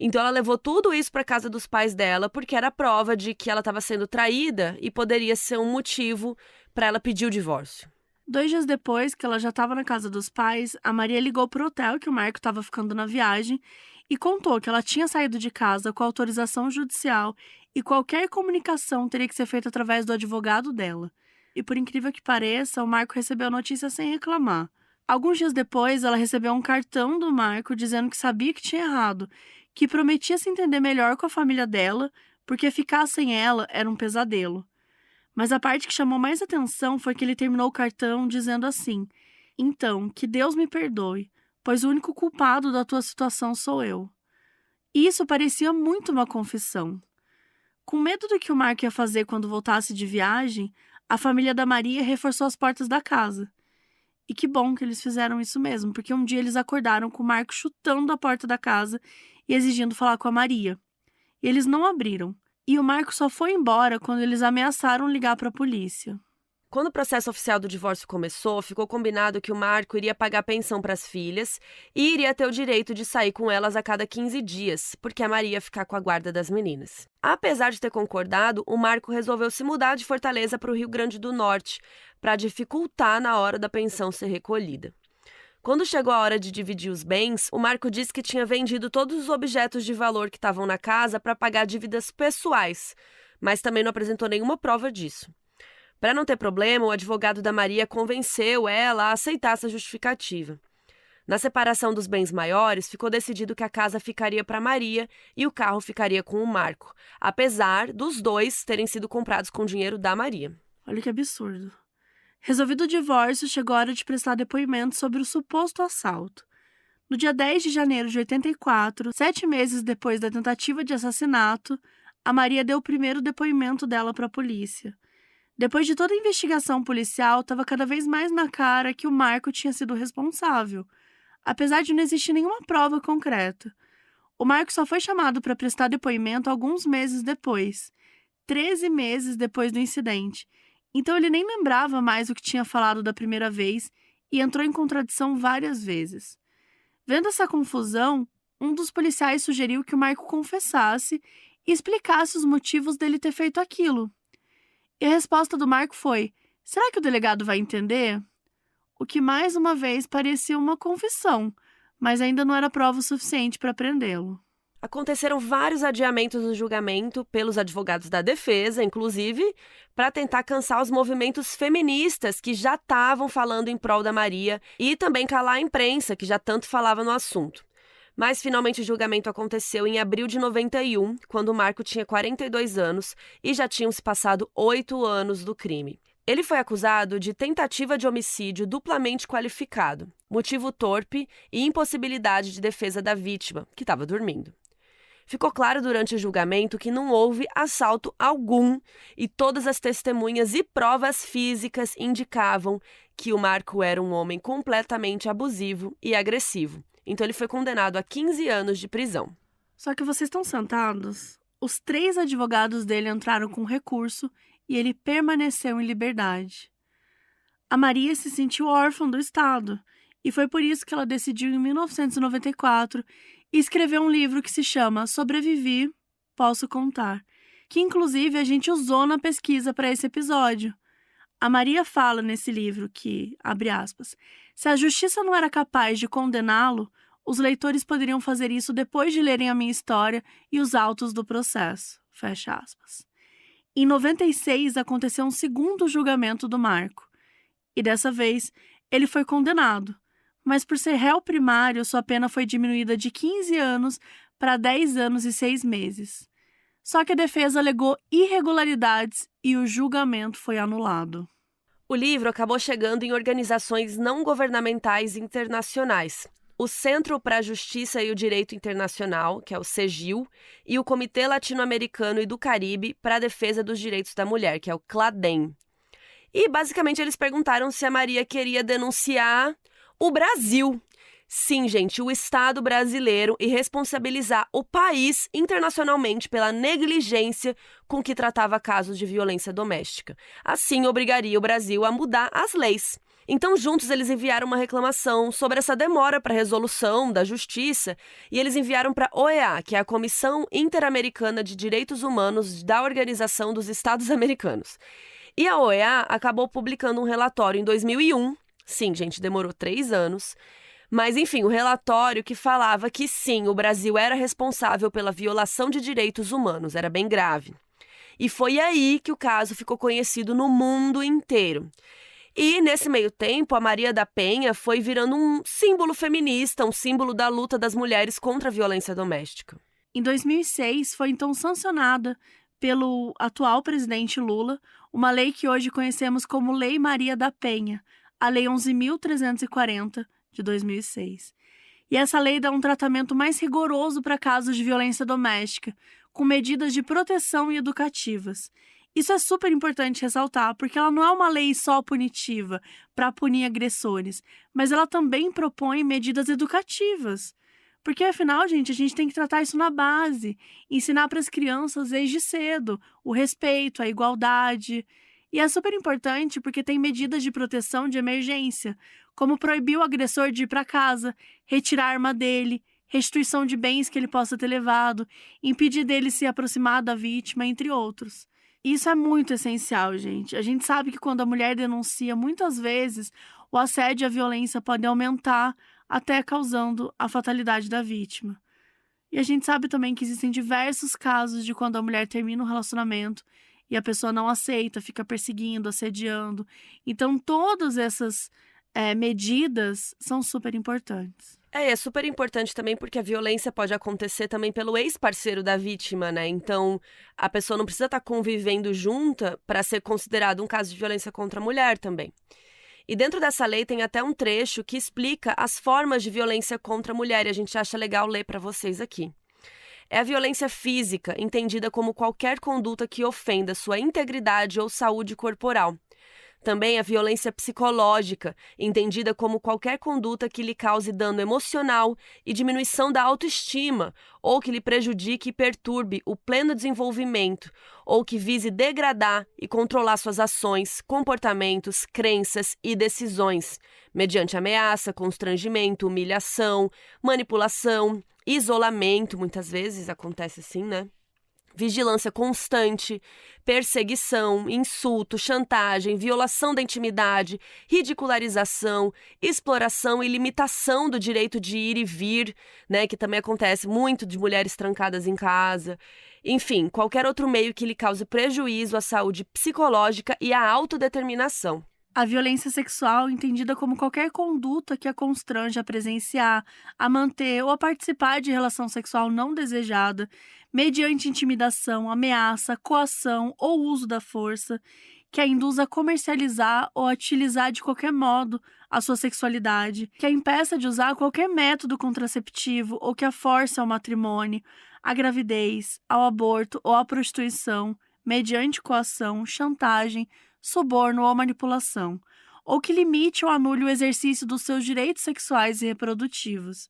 Então ela levou tudo isso para casa dos pais dela, porque era prova de que ela estava sendo traída e poderia ser um motivo para ela pedir o divórcio. 2 dias depois que ela já estava na casa dos pais, a Maria ligou pro hotel que o Marco estava ficando na viagem e contou que ela tinha saído de casa com autorização judicial e qualquer comunicação teria que ser feita através do advogado dela. E por incrível que pareça, o Marco recebeu a notícia sem reclamar. Alguns dias depois, ela recebeu um cartão do Marco dizendo que sabia que tinha errado, que prometia se entender melhor com a família dela, porque ficar sem ela era um pesadelo. Mas a parte que chamou mais atenção foi que ele terminou o cartão dizendo assim: "Então, que Deus me perdoe, pois o único culpado da tua situação sou eu." Isso parecia muito uma confissão. Com medo do que o Marco ia fazer quando voltasse de viagem, a família da Maria reforçou as portas da casa. E que bom que eles fizeram isso mesmo, porque um dia eles acordaram com o Marco chutando a porta da casa e exigindo falar com a Maria. E eles não abriram. E o Marco só foi embora quando eles ameaçaram ligar para a polícia. Quando o processo oficial do divórcio começou, ficou combinado que o Marco iria pagar pensão para as filhas e iria ter o direito de sair com elas a cada 15 dias, porque a Maria ia ficar com a guarda das meninas. Apesar de ter concordado, o Marco resolveu se mudar de Fortaleza para o Rio Grande do Norte, para dificultar na hora da pensão ser recolhida. Quando chegou a hora de dividir os bens, o Marco disse que tinha vendido todos os objetos de valor que estavam na casa para pagar dívidas pessoais, mas também não apresentou nenhuma prova disso. Para não ter problema, o advogado da Maria convenceu ela a aceitar essa justificativa. Na separação dos bens maiores, ficou decidido que a casa ficaria para Maria e o carro ficaria com o Marco, apesar dos dois terem sido comprados com dinheiro da Maria. Olha que absurdo. Resolvido o divórcio, chegou a hora de prestar depoimento sobre o suposto assalto. No dia 10 de janeiro de 84, 7 meses depois da tentativa de assassinato, a Maria deu o primeiro depoimento dela para a polícia. Depois de toda a investigação policial, estava cada vez mais na cara que o Marco tinha sido responsável, apesar de não existir nenhuma prova concreta. O Marco só foi chamado para prestar depoimento alguns meses depois, 13 meses depois do incidente. Então ele nem lembrava mais o que tinha falado da primeira vez e entrou em contradição várias vezes. Vendo essa confusão, um dos policiais sugeriu que o Marco confessasse e explicasse os motivos dele ter feito aquilo. E a resposta do Marco foi: será que o delegado vai entender? O que mais uma vez parecia uma confissão, mas ainda não era prova o suficiente para prendê-lo. Aconteceram vários adiamentos do julgamento pelos advogados da defesa, inclusive, para tentar cansar os movimentos feministas que já estavam falando em prol da Maria e também calar a imprensa, que já tanto falava no assunto. Mas, finalmente, o julgamento aconteceu em abril de 91, quando o Marco tinha 42 anos e já tinham se passado 8 anos do crime. Ele foi acusado de tentativa de homicídio duplamente qualificado, motivo torpe e impossibilidade de defesa da vítima, que estava dormindo. Ficou claro durante o julgamento que não houve assalto algum e todas as testemunhas e provas físicas indicavam que o Marco era um homem completamente abusivo e agressivo. Então ele foi condenado a 15 anos de prisão. Só que vocês estão sentados? Os 3 advogados dele entraram com recurso e ele permaneceu em liberdade. A Maria se sentiu órfã do Estado e foi por isso que ela decidiu, em 1994, escreveu um livro que se chama Sobrevivi, Posso Contar, que inclusive a gente usou na pesquisa para esse episódio. A Maria fala nesse livro que, abre aspas, se a justiça não era capaz de condená-lo, os leitores poderiam fazer isso depois de lerem a minha história e os autos do processo, fecha aspas. Em 96 aconteceu um segundo julgamento do Marco, e dessa vez ele foi condenado, mas por ser réu primário, sua pena foi diminuída de 15 anos para 10 anos e 6 meses. Só que a defesa alegou irregularidades e o julgamento foi anulado. O livro acabou chegando em organizações não governamentais internacionais. O Centro para a Justiça e o Direito Internacional, que é o CEGIL, e o Comitê Latino-Americano e do Caribe para a Defesa dos Direitos da Mulher, que é o CLADEM. E, basicamente, eles perguntaram se a Maria queria denunciar o Brasil. Sim, gente, o Estado brasileiro e responsabilizar o país internacionalmente pela negligência com que tratava casos de violência doméstica. Assim, obrigaria o Brasil a mudar as leis. Então, juntos, eles enviaram uma reclamação sobre essa demora para a resolução da justiça e eles enviaram para a OEA, que é a Comissão Interamericana de Direitos Humanos da Organização dos Estados Americanos. E a OEA acabou publicando um relatório em 2001. Sim, gente, demorou 3 anos. Mas, enfim, o relatório que falava que sim, o Brasil era responsável pela violação de direitos humanos, era bem grave. E foi aí que o caso ficou conhecido no mundo inteiro. E, nesse meio tempo, a Maria da Penha foi virando um símbolo feminista, um símbolo da luta das mulheres contra a violência doméstica. Em 2006, foi então sancionada pelo atual presidente Lula uma lei que hoje conhecemos como Lei Maria da Penha, a Lei 11.340, de 2006. E essa lei dá um tratamento mais rigoroso para casos de violência doméstica, com medidas de proteção e educativas. Isso é super importante ressaltar, porque ela não é uma lei só punitiva para punir agressores, mas ela também propõe medidas educativas. Porque, afinal, gente, a gente tem que tratar isso na base, ensinar para as crianças desde cedo o respeito, a igualdade. E é super importante porque tem medidas de proteção de emergência, como proibir o agressor de ir para casa, retirar a arma dele, restituição de bens que ele possa ter levado, impedir dele se aproximar da vítima, entre outros. Isso é muito essencial, gente. A gente sabe que quando a mulher denuncia, muitas vezes o assédio e a violência podem aumentar, até causando a fatalidade da vítima. E a gente sabe também que existem diversos casos de quando a mulher termina um relacionamento e a pessoa não aceita, fica perseguindo, assediando. Então, todas essas medidas são super importantes. É super importante também porque a violência pode acontecer também pelo ex-parceiro da vítima, né? Então, a pessoa não precisa estar convivendo junta para ser considerado um caso de violência contra a mulher também. E dentro dessa lei tem até um trecho que explica as formas de violência contra a mulher, e a gente acha legal ler para vocês aqui. É a violência física, entendida como qualquer conduta que ofenda sua integridade ou saúde corporal. Também a violência psicológica, entendida como qualquer conduta que lhe cause dano emocional e diminuição da autoestima, ou que lhe prejudique e perturbe o pleno desenvolvimento, ou que vise degradar e controlar suas ações, comportamentos, crenças e decisões, mediante ameaça, constrangimento, humilhação, manipulação, isolamento, muitas vezes acontece assim, né? Vigilância constante, perseguição, insulto, chantagem, violação da intimidade, ridicularização, exploração e limitação do direito de ir e vir, né, que também acontece muito de mulheres trancadas em casa. Enfim, qualquer outro meio que lhe cause prejuízo à saúde psicológica e à autodeterminação. A violência sexual, entendida como qualquer conduta que a constrange a presenciar, a manter ou a participar de relação sexual não desejada, mediante intimidação, ameaça, coação ou uso da força, que a induza a comercializar ou a utilizar de qualquer modo a sua sexualidade, que a impeça de usar qualquer método contraceptivo ou que a force ao matrimônio, à gravidez, ao aborto ou à prostituição, mediante coação, chantagem, suborno ou manipulação, ou que limite ou anule o exercício dos seus direitos sexuais e reprodutivos.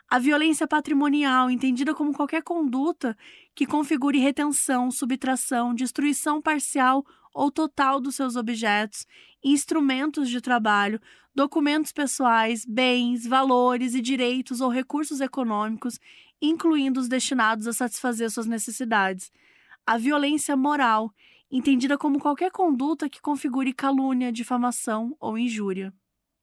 A violência patrimonial, entendida como qualquer conduta que configure retenção, subtração, destruição parcial ou total dos seus objetos, instrumentos de trabalho, documentos pessoais, bens, valores e direitos ou recursos econômicos, incluindo os destinados a satisfazer suas necessidades. A violência moral, entendida como qualquer conduta que configure calúnia, difamação ou injúria.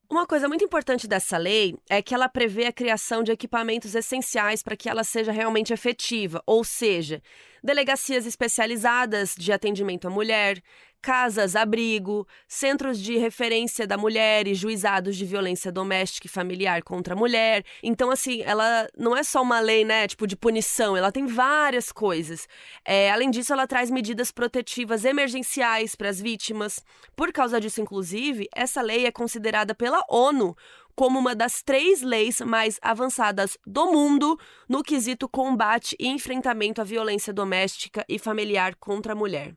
Uma coisa muito importante dessa lei é que ela prevê a criação de equipamentos essenciais para que ela seja realmente efetiva, ou seja, delegacias especializadas de atendimento à mulher, casas-abrigo, centros de referência da mulher e juizados de violência doméstica e familiar contra a mulher. Então, assim, ela não é só uma lei, né, tipo de punição, ela tem várias coisas. Além disso, ela traz medidas protetivas emergenciais para as vítimas. Por causa disso, inclusive, essa lei é considerada pela ONU como uma das 3 leis mais avançadas do mundo no quesito combate e enfrentamento à violência doméstica e familiar contra a mulher.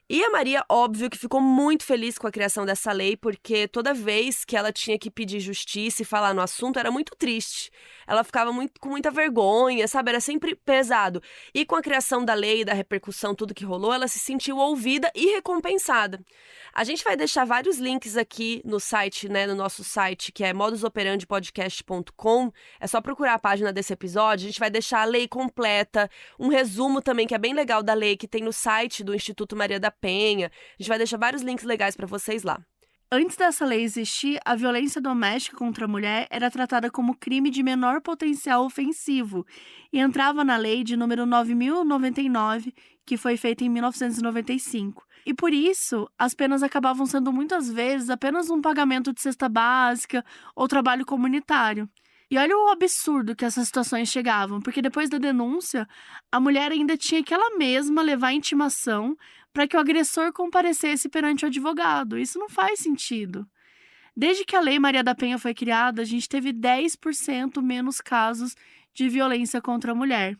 E a Maria, óbvio, que ficou muito feliz com a criação dessa lei, porque toda vez que ela tinha que pedir justiça e falar no assunto, era muito triste. Ela ficava com muita vergonha, sabe? Era sempre pesado. E com a criação da lei e da repercussão, tudo que rolou, ela se sentiu ouvida e recompensada. A gente vai deixar vários links aqui no site, né, no nosso site, que é modusoperandipodcast.com. É só procurar a página desse episódio. A gente vai deixar a lei completa, um resumo também, que é bem legal da lei, que tem no site do Instituto Maria da Penha. A gente vai deixar vários links legais para vocês lá. Antes dessa lei existir, a violência doméstica contra a mulher era tratada como crime de menor potencial ofensivo e entrava na lei de número 9.099, que foi feita em 1995. E por isso, as penas acabavam sendo muitas vezes apenas um pagamento de cesta básica ou trabalho comunitário. E olha o absurdo que essas situações chegavam, porque depois da denúncia, a mulher ainda tinha que ela mesma levar a intimação para que o agressor comparecesse perante o advogado. Isso não faz sentido. Desde que a Lei Maria da Penha foi criada, a gente teve 10% menos casos de violência contra a mulher.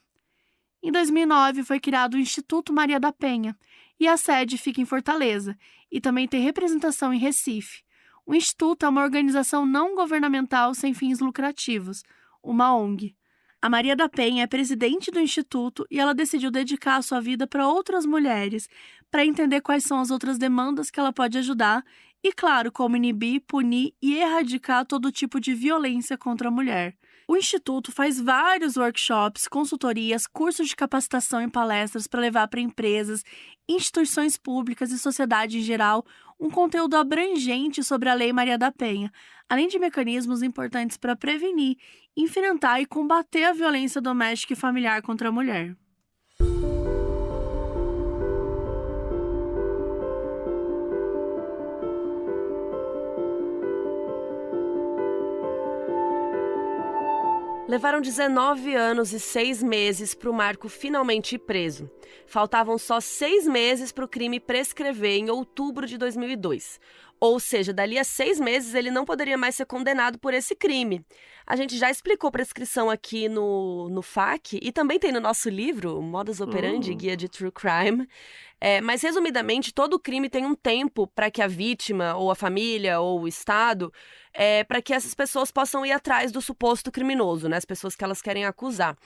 Em 2009, foi criado o Instituto Maria da Penha, e a sede fica em Fortaleza, e também tem representação em Recife. O Instituto é uma organização não governamental sem fins lucrativos, uma ONG. A Maria da Penha é presidente do Instituto e ela decidiu dedicar a sua vida para outras mulheres, para entender quais são as outras demandas que ela pode ajudar e, claro, como inibir, punir e erradicar todo tipo de violência contra a mulher. O Instituto faz vários workshops, consultorias, cursos de capacitação e palestras para levar para empresas, instituições públicas e sociedade em geral um conteúdo abrangente sobre a Lei Maria da Penha, além de mecanismos importantes para prevenir, enfrentar e combater a violência doméstica e familiar contra a mulher. Levaram 19 anos e 6 meses para o Marco finalmente ir preso. Faltavam só 6 meses para o crime prescrever em outubro de 2002. Ou seja, dali a 6 meses ele não poderia mais ser condenado por esse crime. A gente já explicou prescrição aqui no FAQ e também tem no nosso livro, Modus Operandi, Guia de True Crime. Mas, resumidamente, todo crime tem um tempo para que a vítima, ou a família, ou o Estado, para que essas pessoas possam ir atrás do suposto criminoso, né? As pessoas que elas querem acusar.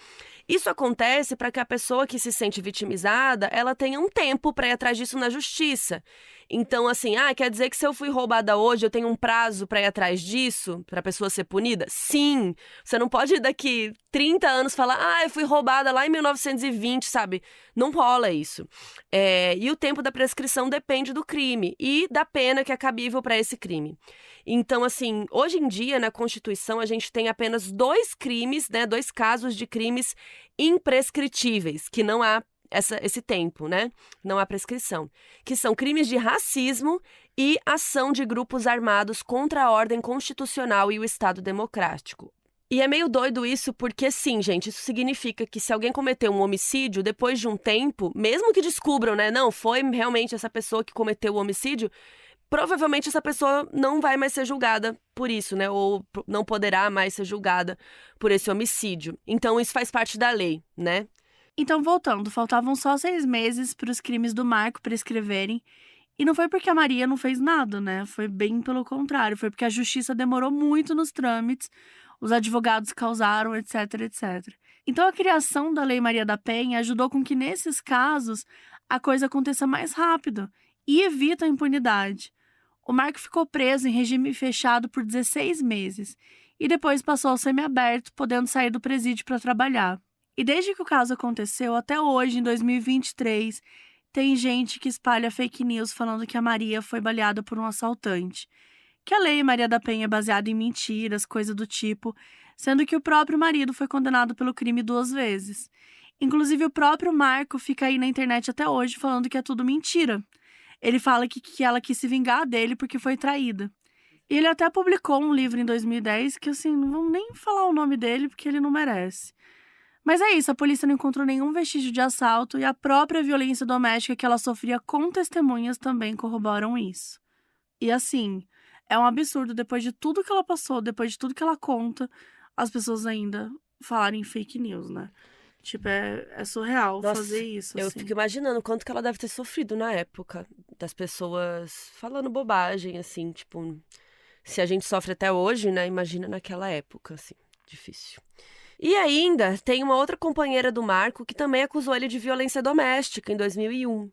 Isso acontece para que a pessoa que se sente vitimizada, ela tenha um tempo para ir atrás disso na justiça. Então, assim, quer dizer que se eu fui roubada hoje, eu tenho um prazo para ir atrás disso, para a pessoa ser punida? Sim! Você não pode daqui 30 anos falar, eu fui roubada lá em 1920, sabe? Não rola isso. E o tempo da prescrição depende do crime e da pena que é cabível para esse crime. Então, assim, hoje em dia, na Constituição, a gente tem apenas 2 crimes, né? 2 casos de crimes imprescritíveis, que não há esse tempo, né? Não há prescrição. Que são crimes de racismo e ação de grupos armados contra a ordem constitucional e o Estado democrático. E é meio doido isso porque, sim, gente, isso significa que se alguém cometeu um homicídio, depois de um tempo, mesmo que descubram, né? Não, foi realmente essa pessoa que cometeu o homicídio, provavelmente essa pessoa não vai mais ser julgada por isso, né? Ou não poderá mais ser julgada por esse homicídio. Então, isso faz parte da lei, né? Então, voltando, faltavam só 6 meses para os crimes do Marco prescreverem. E não foi porque a Maria não fez nada, né? Foi bem pelo contrário. Foi porque a justiça demorou muito nos trâmites, os advogados causaram, etc, etc. Então, a criação da Lei Maria da Penha ajudou com que, nesses casos, a coisa aconteça mais rápido e evita a impunidade. O Marco ficou preso em regime fechado por 16 meses e depois passou ao semiaberto, podendo sair do presídio para trabalhar. E desde que o caso aconteceu, até hoje, em 2023, tem gente que espalha fake news falando que a Maria foi baleada por um assaltante. Que a Lei Maria da Penha é baseada em mentiras, coisa do tipo, sendo que o próprio marido foi condenado pelo crime 2 vezes. Inclusive, o próprio Marco fica aí na internet até hoje falando que é tudo mentira. Ele fala que ela quis se vingar dele porque foi traída. E ele até publicou um livro em 2010 que, assim, não vamos nem falar o nome dele porque ele não merece. Mas é isso, a polícia não encontrou nenhum vestígio de assalto e a própria violência doméstica que ela sofria com testemunhas também corroboram isso. E assim, é um absurdo, depois de tudo que ela passou, depois de tudo que ela conta, as pessoas ainda falarem fake news, né? Tipo, é surreal fazer isso, eu assim. fico imaginando quanto que ela deve ter sofrido na época, das pessoas falando bobagem, assim, tipo... Se a gente sofre até hoje, né? Imagina naquela época, assim, difícil. E ainda tem uma outra companheira do Marco que também acusou ele de violência doméstica em 2001.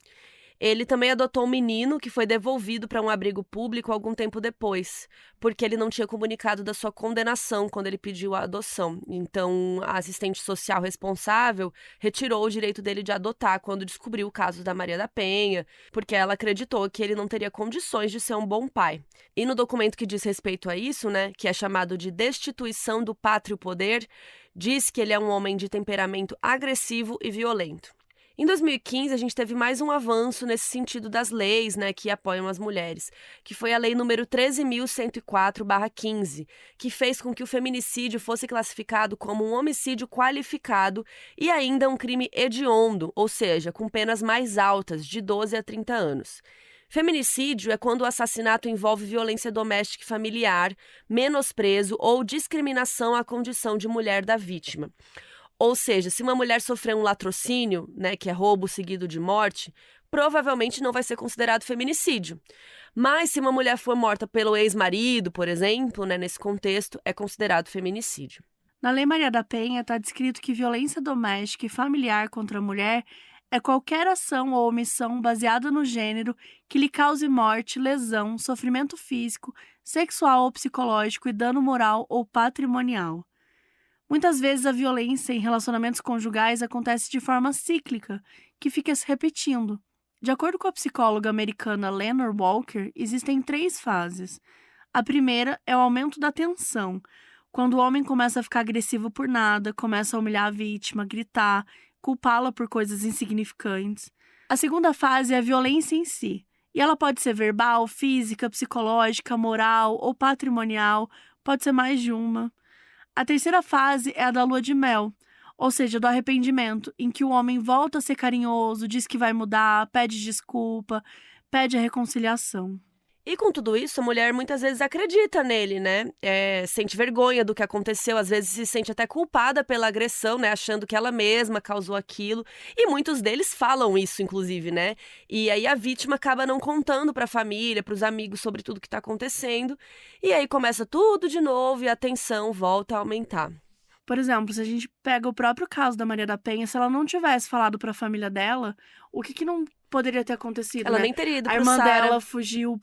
Ele também adotou um menino que foi devolvido para um abrigo público algum tempo depois, porque ele não tinha comunicado da sua condenação quando ele pediu a adoção. Então, a assistente social responsável retirou o direito dele de adotar quando descobriu o caso da Maria da Penha, porque ela acreditou que ele não teria condições de ser um bom pai. E no documento que diz respeito a isso, né, que é chamado de Destituição do Pátrio Poder, diz que ele é um homem de temperamento agressivo e violento. Em 2015, a gente teve mais um avanço nesse sentido das leis, né, que apoiam as mulheres, que foi a lei número 13.104/15, que fez com que o feminicídio fosse classificado como um homicídio qualificado e ainda um crime hediondo, ou seja, com penas mais altas, de 12 a 30 anos. Feminicídio é quando o assassinato envolve violência doméstica e familiar, menosprezo ou discriminação à condição de mulher da vítima. Ou seja, se uma mulher sofreu um latrocínio, né, que é roubo seguido de morte, provavelmente não vai ser considerado feminicídio. Mas se uma mulher for morta pelo ex-marido, por exemplo, né, nesse contexto, é considerado feminicídio. Na Lei Maria da Penha está descrito que violência doméstica e familiar contra a mulher é qualquer ação ou omissão baseada no gênero que lhe cause morte, lesão, sofrimento físico, sexual ou psicológico e dano moral ou patrimonial. Muitas vezes a violência em relacionamentos conjugais acontece de forma cíclica, que fica se repetindo. De acordo com a psicóloga americana Lenore Walker, existem 3 fases. A primeira é o aumento da tensão, quando o homem começa a ficar agressivo por nada, começa a humilhar a vítima, gritar, culpá-la por coisas insignificantes. A segunda fase é a violência em si, e ela pode ser verbal, física, psicológica, moral ou patrimonial, pode ser mais de uma. A terceira fase é a da lua de mel, ou seja, do arrependimento, em que o homem volta a ser carinhoso, diz que vai mudar, pede desculpa, pede a reconciliação. E com tudo isso, a mulher muitas vezes acredita nele, né? Sente vergonha do que aconteceu, às vezes se sente até culpada pela agressão, né? Achando que ela mesma causou aquilo. E muitos deles falam isso, inclusive, né? E aí a vítima acaba não contando pra família, pros amigos sobre tudo que tá acontecendo. E aí começa tudo de novo e a tensão volta a aumentar. Por exemplo, se a gente pega o próprio caso da Maria da Penha, se ela não tivesse falado pra família dela, o que não poderia ter acontecido, Ela né? nem teria ido A pro irmã Sara. dela fugiu,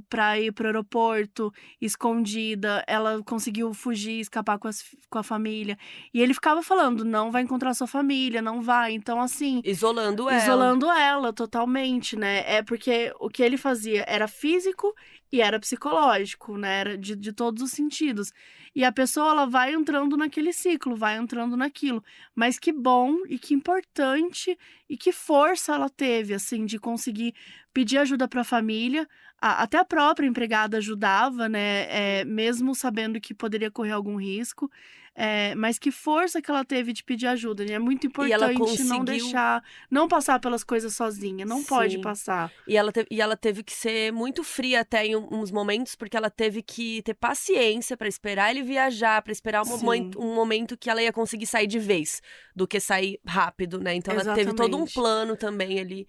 pra ir pro aeroporto, escondida. Ela conseguiu fugir, escapar com a família. E ele ficava falando, não vai encontrar sua família, não vai. Então, assim, Isolando ela. isolando ela totalmente, né? É porque o que ele fazia era físico e era psicológico, né? Era de todos os sentidos. E a pessoa, ela vai entrando naquele ciclo, vai entrando naquilo. Mas que bom e que importante e que força ela teve, assim, de conseguir pedir ajuda para a família. Até a própria empregada ajudava, né? Mesmo sabendo que poderia correr algum risco. Mas que força que ela teve de pedir ajuda, né? É muito E ela importante não conseguiu. deixar, não passar pelas coisas sozinha, não pode Sim. passar. E ela teve que ser muito fria até em uns momentos, porque ela teve que ter paciência pra esperar ele viajar, pra esperar Sim. um momento que ela ia conseguir sair de vez, do que sair rápido, né? Então ela teve todo um Exatamente. plano também ali,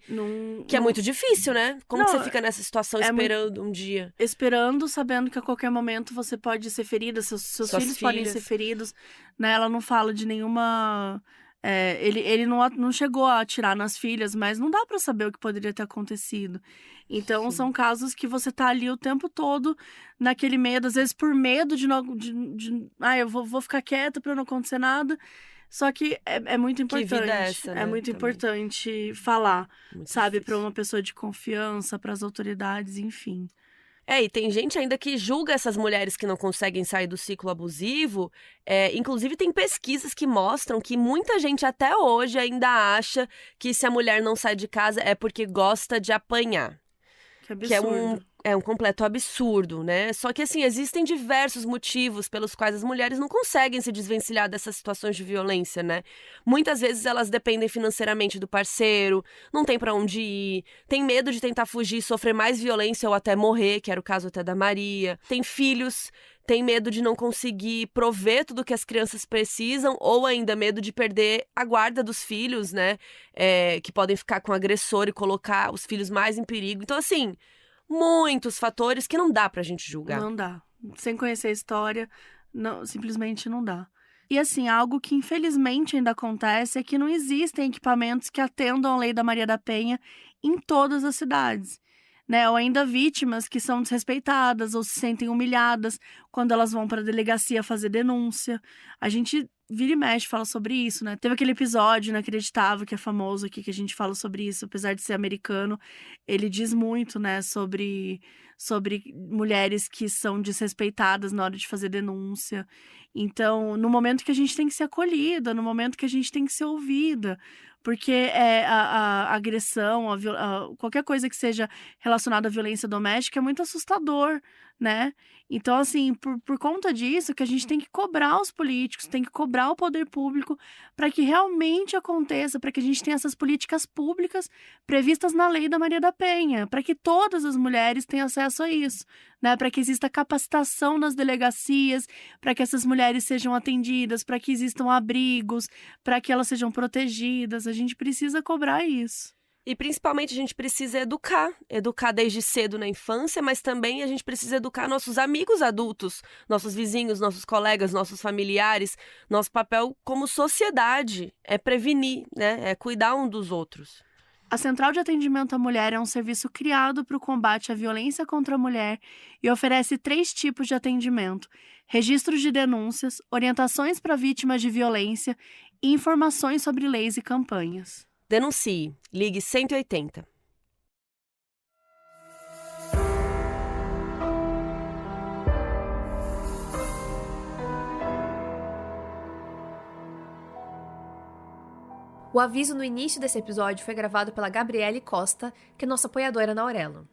que é Não- muito difícil, né? Como que Não, você fica nessa situação é muito- esperando um dia? Esperando, sabendo que a qualquer momento você pode ser ferida, seus Suas filhos podem ser filhas. feridos, né? Ela não fala de nenhuma. Ele não chegou a atirar nas filhas, mas não dá pra saber o que poderia ter acontecido. Então, Sim. são casos que você tá ali o tempo todo naquele medo, às vezes por medo de não. Eu vou ficar quieta pra não acontecer nada. Só que é muito Que importante. vida é essa, né? Muito Também. importante falar, Muito sabe, pra difícil. uma pessoa de confiança, pras autoridades, enfim. E tem gente ainda que julga essas mulheres que não conseguem sair do ciclo abusivo. Inclusive, tem pesquisas que mostram que muita gente até hoje ainda acha que se a mulher não sai de casa é porque gosta de apanhar. Que absurdo. Que é um completo absurdo, né? Só que, assim, existem diversos motivos pelos quais as mulheres não conseguem se desvencilhar dessas situações de violência, né? Muitas vezes elas dependem financeiramente do parceiro, não tem pra onde ir, tem medo de tentar fugir, sofrer mais violência ou até morrer, que era o caso até da Maria. Tem filhos, tem medo de não conseguir prover tudo que as crianças precisam, ou ainda medo de perder a guarda dos filhos, né? Que podem ficar com o agressor e colocar os filhos mais em perigo. Então, assim, muitos fatores que não dá pra gente julgar. Não dá. Sem conhecer a história, não, simplesmente não dá. E assim, algo que infelizmente ainda acontece é que não existem equipamentos que atendam a lei da Maria da Penha em todas as cidades, né? Ou ainda vítimas que são desrespeitadas ou se sentem humilhadas quando elas vão para a delegacia fazer denúncia. A gente vira e mexe fala sobre isso, né? Teve aquele episódio inacreditável que é famoso aqui, que a gente fala sobre isso, apesar de ser americano, ele diz muito, né, sobre mulheres que são desrespeitadas na hora de fazer denúncia. Então, no momento que a gente tem que ser acolhida, no momento que a gente tem que ser ouvida, porque a agressão, qualquer coisa que seja relacionada à violência doméstica é muito assustador, né? Então, assim, por conta disso, que a gente tem que cobrar os políticos, tem que cobrar o poder público para que realmente aconteça, para que a gente tenha essas políticas públicas previstas na lei da Maria da Penha, para que todas as mulheres tenham acesso a isso, né? Para que exista capacitação nas delegacias, para que essas mulheres sejam atendidas, para que existam abrigos, para que elas sejam protegidas. A gente precisa cobrar isso. E principalmente a gente precisa educar desde cedo na infância, mas também a gente precisa educar nossos amigos adultos, nossos vizinhos, nossos colegas, nossos familiares. Nosso papel como sociedade é prevenir, né? É cuidar um dos outros. A Central de Atendimento à Mulher é um serviço criado para o combate à violência contra a mulher e oferece 3 tipos de atendimento: registros de denúncias, orientações para vítimas de violência e informações sobre leis e campanhas. Denuncie. Ligue 180. O aviso no início desse episódio foi gravado pela Gabriele Costa, que é nossa apoiadora na Aurelo.